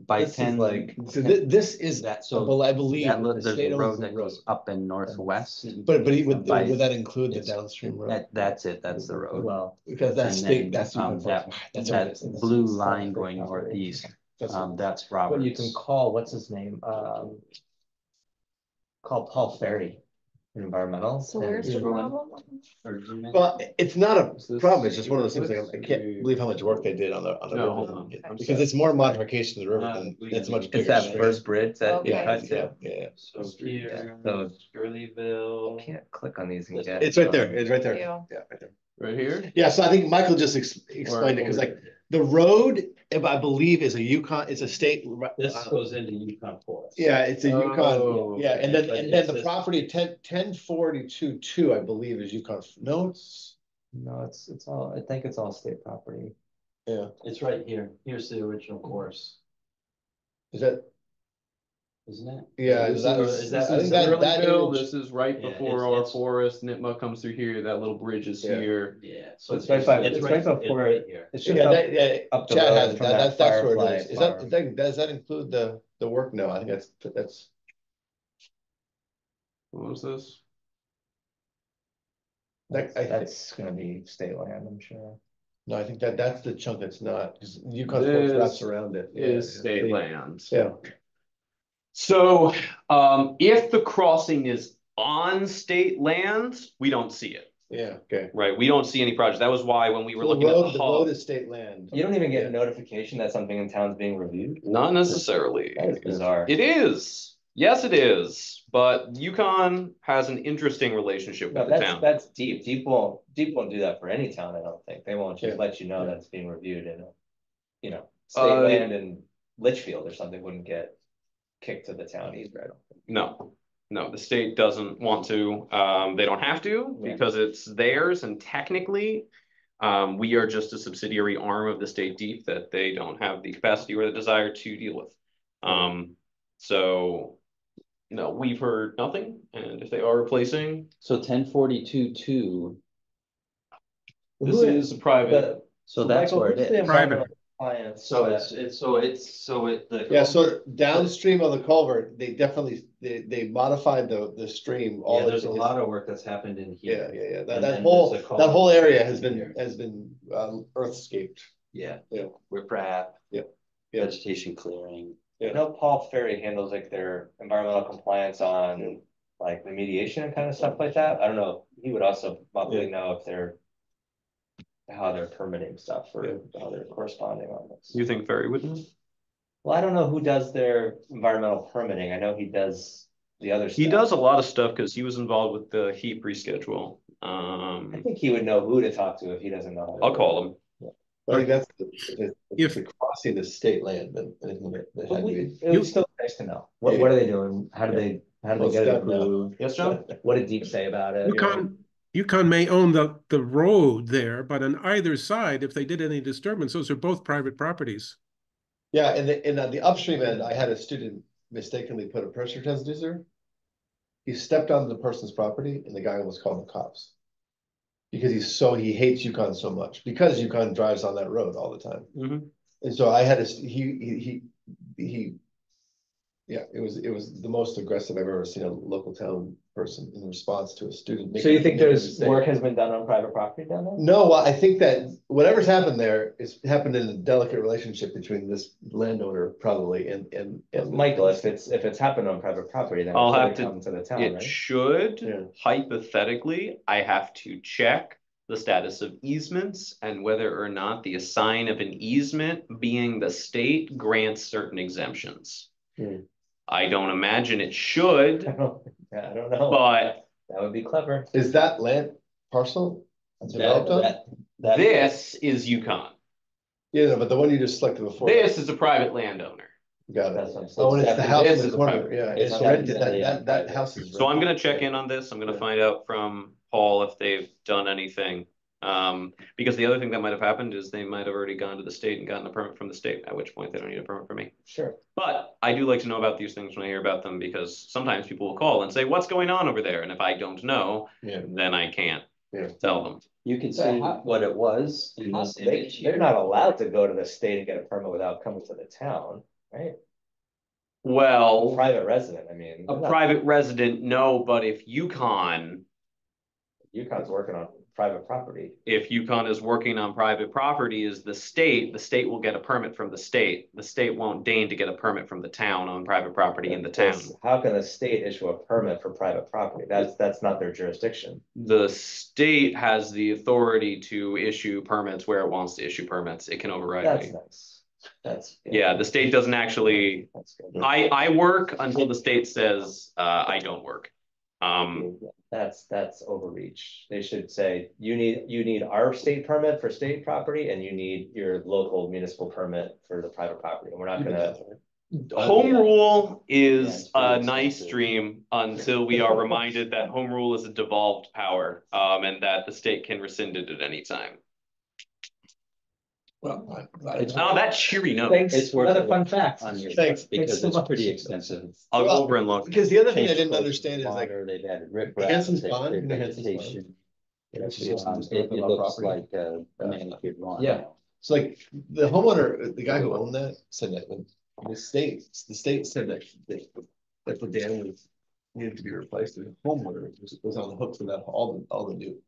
by
This is
10.
like-
So this is,
That,
I believe. the
there's
state
a
owns
road
the
that goes up and northwest.
But would
by-
that include the
it's-
downstream road?
That's it, that's the road.
Well,
Because that's
And
state,
then,
that's.
that that blue line going northeast, that's
but you
Roberts.
can call, what's his name? Call Paul Ferry, environmental.
So where's the
and-
problem?
Well, it's not a
Is this-
problem, it's just one of those things, like, I
this-
can't believe how much work they did on the
No, hold
river.
on. I'm
Because
sorry.
it's more modification of the river than, it's much bigger.
It's that
stream.
first bridge that you
Okay.
cut
Yeah,
to.
yeah.
So
here,
so
You
Shirleyville.
can't click on these and get.
It's right there, it's right there.
Ew.
Yeah, right there.
Right here?
Yeah, so I think Michael just explained it, because like, the road, I believe, is a Yukon, it's a state.
goes into Yukon Forest.
Yeah, it's a Yukon,
Oh,
yeah, and then,
but
and then
it's
the
this-
property 1042-2, I believe, is Yukon, no,
No, it's all, I think it's all state property.
yeah,
It's right here. Here's the original course,
is that,
isn't it?
yeah,
This
is that,
is-
I
This
think
is
that
Shirleyville,
image-
this is right
Yeah,
before
it's-
our
it's-
forest, Nipmuc comes through here, that little bridge is
Yeah.
here.
Yeah.
So it's right by- it's right before
right here.
It's just
Yeah,
up,
yeah,
up the
Chad
road
has,
from
that's
that
where it
Firefly
is, is that,
farm.
does that include the work? No, I think that's,
What was this?
that, I think,
That's gonna be state land, I'm sure.
no, I think that's the chunk that's not, because Yukon Forest wraps
This
around it.
Is
Yeah,
state
yeah.
land.
Yeah,
So, if the crossing is on state land, we don't see it,
yeah, okay.
right? We don't see any project. That was why when we were
So the
looking at
road,
the
the road
hub,
is state land.
You don't even get
Yeah.
a notification that something in town's being reviewed?
not necessarily.
That is bizarre.
It is. Yes, it is. But Yukon has an interesting relationship
No,
with the
that's,
town.
that's deep. Deep won't do that for any town, I don't think. They won't just
Yeah.
let you know
Yeah.
that it's being reviewed in a, state
Uh,
land in Litchfield or something wouldn't get kicked to the town either, I don't think.
No, the state doesn't want to. They don't have to
Yeah.
because it's theirs, and technically, we are just a subsidiary arm of the state deep that they don't have the capacity or the desire to deal with. So, no, we've heard nothing, and if they are replacing,
So 1042-2,
this is a private.
so that's
Michael,
where it
who's the
is.
Private.
compliance
So
for
it's,
that?
the.
Yeah, so downstream of the culvert, they definitely, they modified the stream. all
Yeah, there's a
of it.
lot of work that's happened in
Yeah,
here.
yeah,
And
that
then
whole,
there's a
that whole area has
here.
been earthscaped.
Yeah.
Yeah.
Riprap.
Yeah. Yeah.
Vegetation clearing.
I know Paul Ferry handles like their environmental compliance on like remediation and kind of stuff like that. I don't know, he would also probably know if how they're permitting stuff or how they're corresponding on this.
You think Ferry would know?
Well, I don't know who does their environmental permitting. I know he does the other stuff.
He does a lot of stuff because he was involved with the heat reschedule.
I think he would know who to talk to if he doesn't know.
I'll call him.
I think that's the
If-
crossing the state land, but anything that had
But
to be.
it was still nice to know. What are they doing? How do they
Well,
get it
step now.
approved?
Yes, John?
What did Deep say about it?
Yukon may own the road there, but on either side, if they did any disturbance, those are both private properties.
Yeah, and on the upstream end, I had a student mistakenly put a pressure transducer. He stepped onto the person's property and the guy almost called the cops. Because he hates Yukon so much, because Yukon drives on that road all the time.
Mhm.
And so I had yeah, it was the most aggressive I've ever seen a local town person in response to a student.
So you think
making a
there's
mistake.
work has been done on private property down there?
No, well, I think that whatever's happened there is happened in a delicate relationship between this landowner probably and
Michael, if it's happened on private property, then
I'll
it's
have
gonna come to the town,
It
right?
should,
Yeah.
hypothetically, I have to check the status of easements and whether or not the assign of an easement being the state grants certain exemptions.
Hmm.
I don't imagine it should,
I don't know.
but
That would be clever.
Is that land parcel developed on?
this is Yukon.
Yeah, no, but the one you just selected before.
This is a private landowner.
Got
That's
it.
what I'm
Oh, and it's the house
It
in
is
the
a
corner,
private-
yeah.
it's
It's
not
rented,
necessarily
that
private.
house is.
So I'm
rented.
gonna check in on this. I'm gonna
Yeah.
find out from Paul if they've done anything. Because the other thing that might have happened is they might have already gone to the state and gotten a permit from the state, at which point they don't need a permit from me.
Sure.
But I do like to know about these things when I hear about them, because sometimes people will call and say, what's going on over there? And if I don't know,
Yeah.
then I can't
Yeah.
tell them.
You can
So
see
how-
what it was in this image
They're
here.
not allowed to go to the state and get a permit without coming to the town, right? A
Well,
private resident, I mean.
a private resident, no, but if UConn
working on private property.
if UConn is working on private property is the state will get a permit from the state. The state won't deign to get a permit from the town on private property in the town.
How can the state issue a permit for private property? That's not their jurisdiction.
The state has the authority to issue permits where it wants to issue permits. It can override
That's
me.
nice.
Yeah, the state doesn't actually,
That's good.
I work until the state says, I don't work.
That's overreach. They should say, you need our state permit for state property and you need your local municipal permit for the private property. And we're not gonna.
Home rule
Yeah,
is
it's very
a nice
expensive.
dream until we are reminded that home rule is a devolved power, and that the state can rescind it at any time.
Well,
It's
Oh, that cheery note.
Thanks,
It's worth
another
it.
fun fact.
On your,
Thanks.
because
Thanks so
it's
much.
pretty extensive.
I'll go over and look.
Because the other thing I
Changed
didn't
close
understand is like,
water, they've added riprap,
Hanson's
they've
Pond,
added
you know Hanson's Pond?
vegetation.
It
It looks like a manicured lawn.
Yeah.
now.
so like the homeowner, the guy who owned that said that when the state said that the dam needed to be replaced, the homeowner was on the hook for that, all the new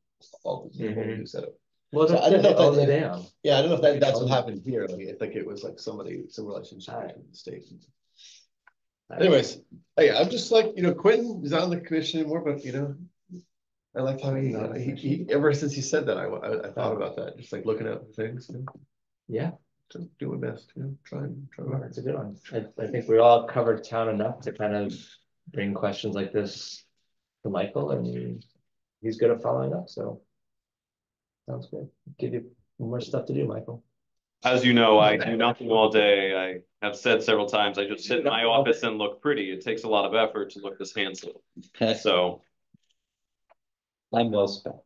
setup.
Well,
So I don't know if
own the
that-
dam.
Yeah, I don't know if that's what happened here, like, I think it was like some relationship between the state. Anyways, hey, I'm just like, Quentin is on the commission anymore, but I liked how he ever since he said that, I thought about that, just like looking at things,
Yeah,
to do my best, try
that's a good one. I think we all covered town enough to kind of bring questions like this to Michael, and he's good at following up, so. Sounds good. Give you more stuff to do, Michael.
As you know, I do nothing all day. I have said several times, I just sit in my office and look pretty. It takes a lot of effort to look this handsome. So
I'm well spent.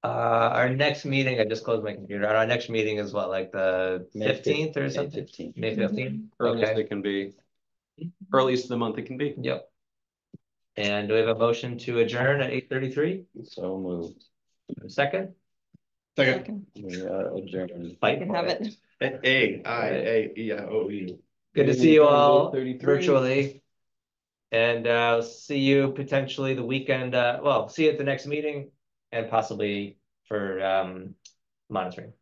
Our next meeting, I just closed my computer. Our next meeting is what, like the
May
15th or
May
something?
15th.
May 15th?
earliest
Okay,
it can be, earliest of the month it can be.
yep. And do we have a motion to adjourn at 8:33?
So moved.
Second?
Second.
We are adjourned.
Fight
can
for
have
it.
it.
AIAEIOE.
Good to see you all
33.
virtually. And see you potentially the weekend, see you at the next meeting and possibly for monitoring.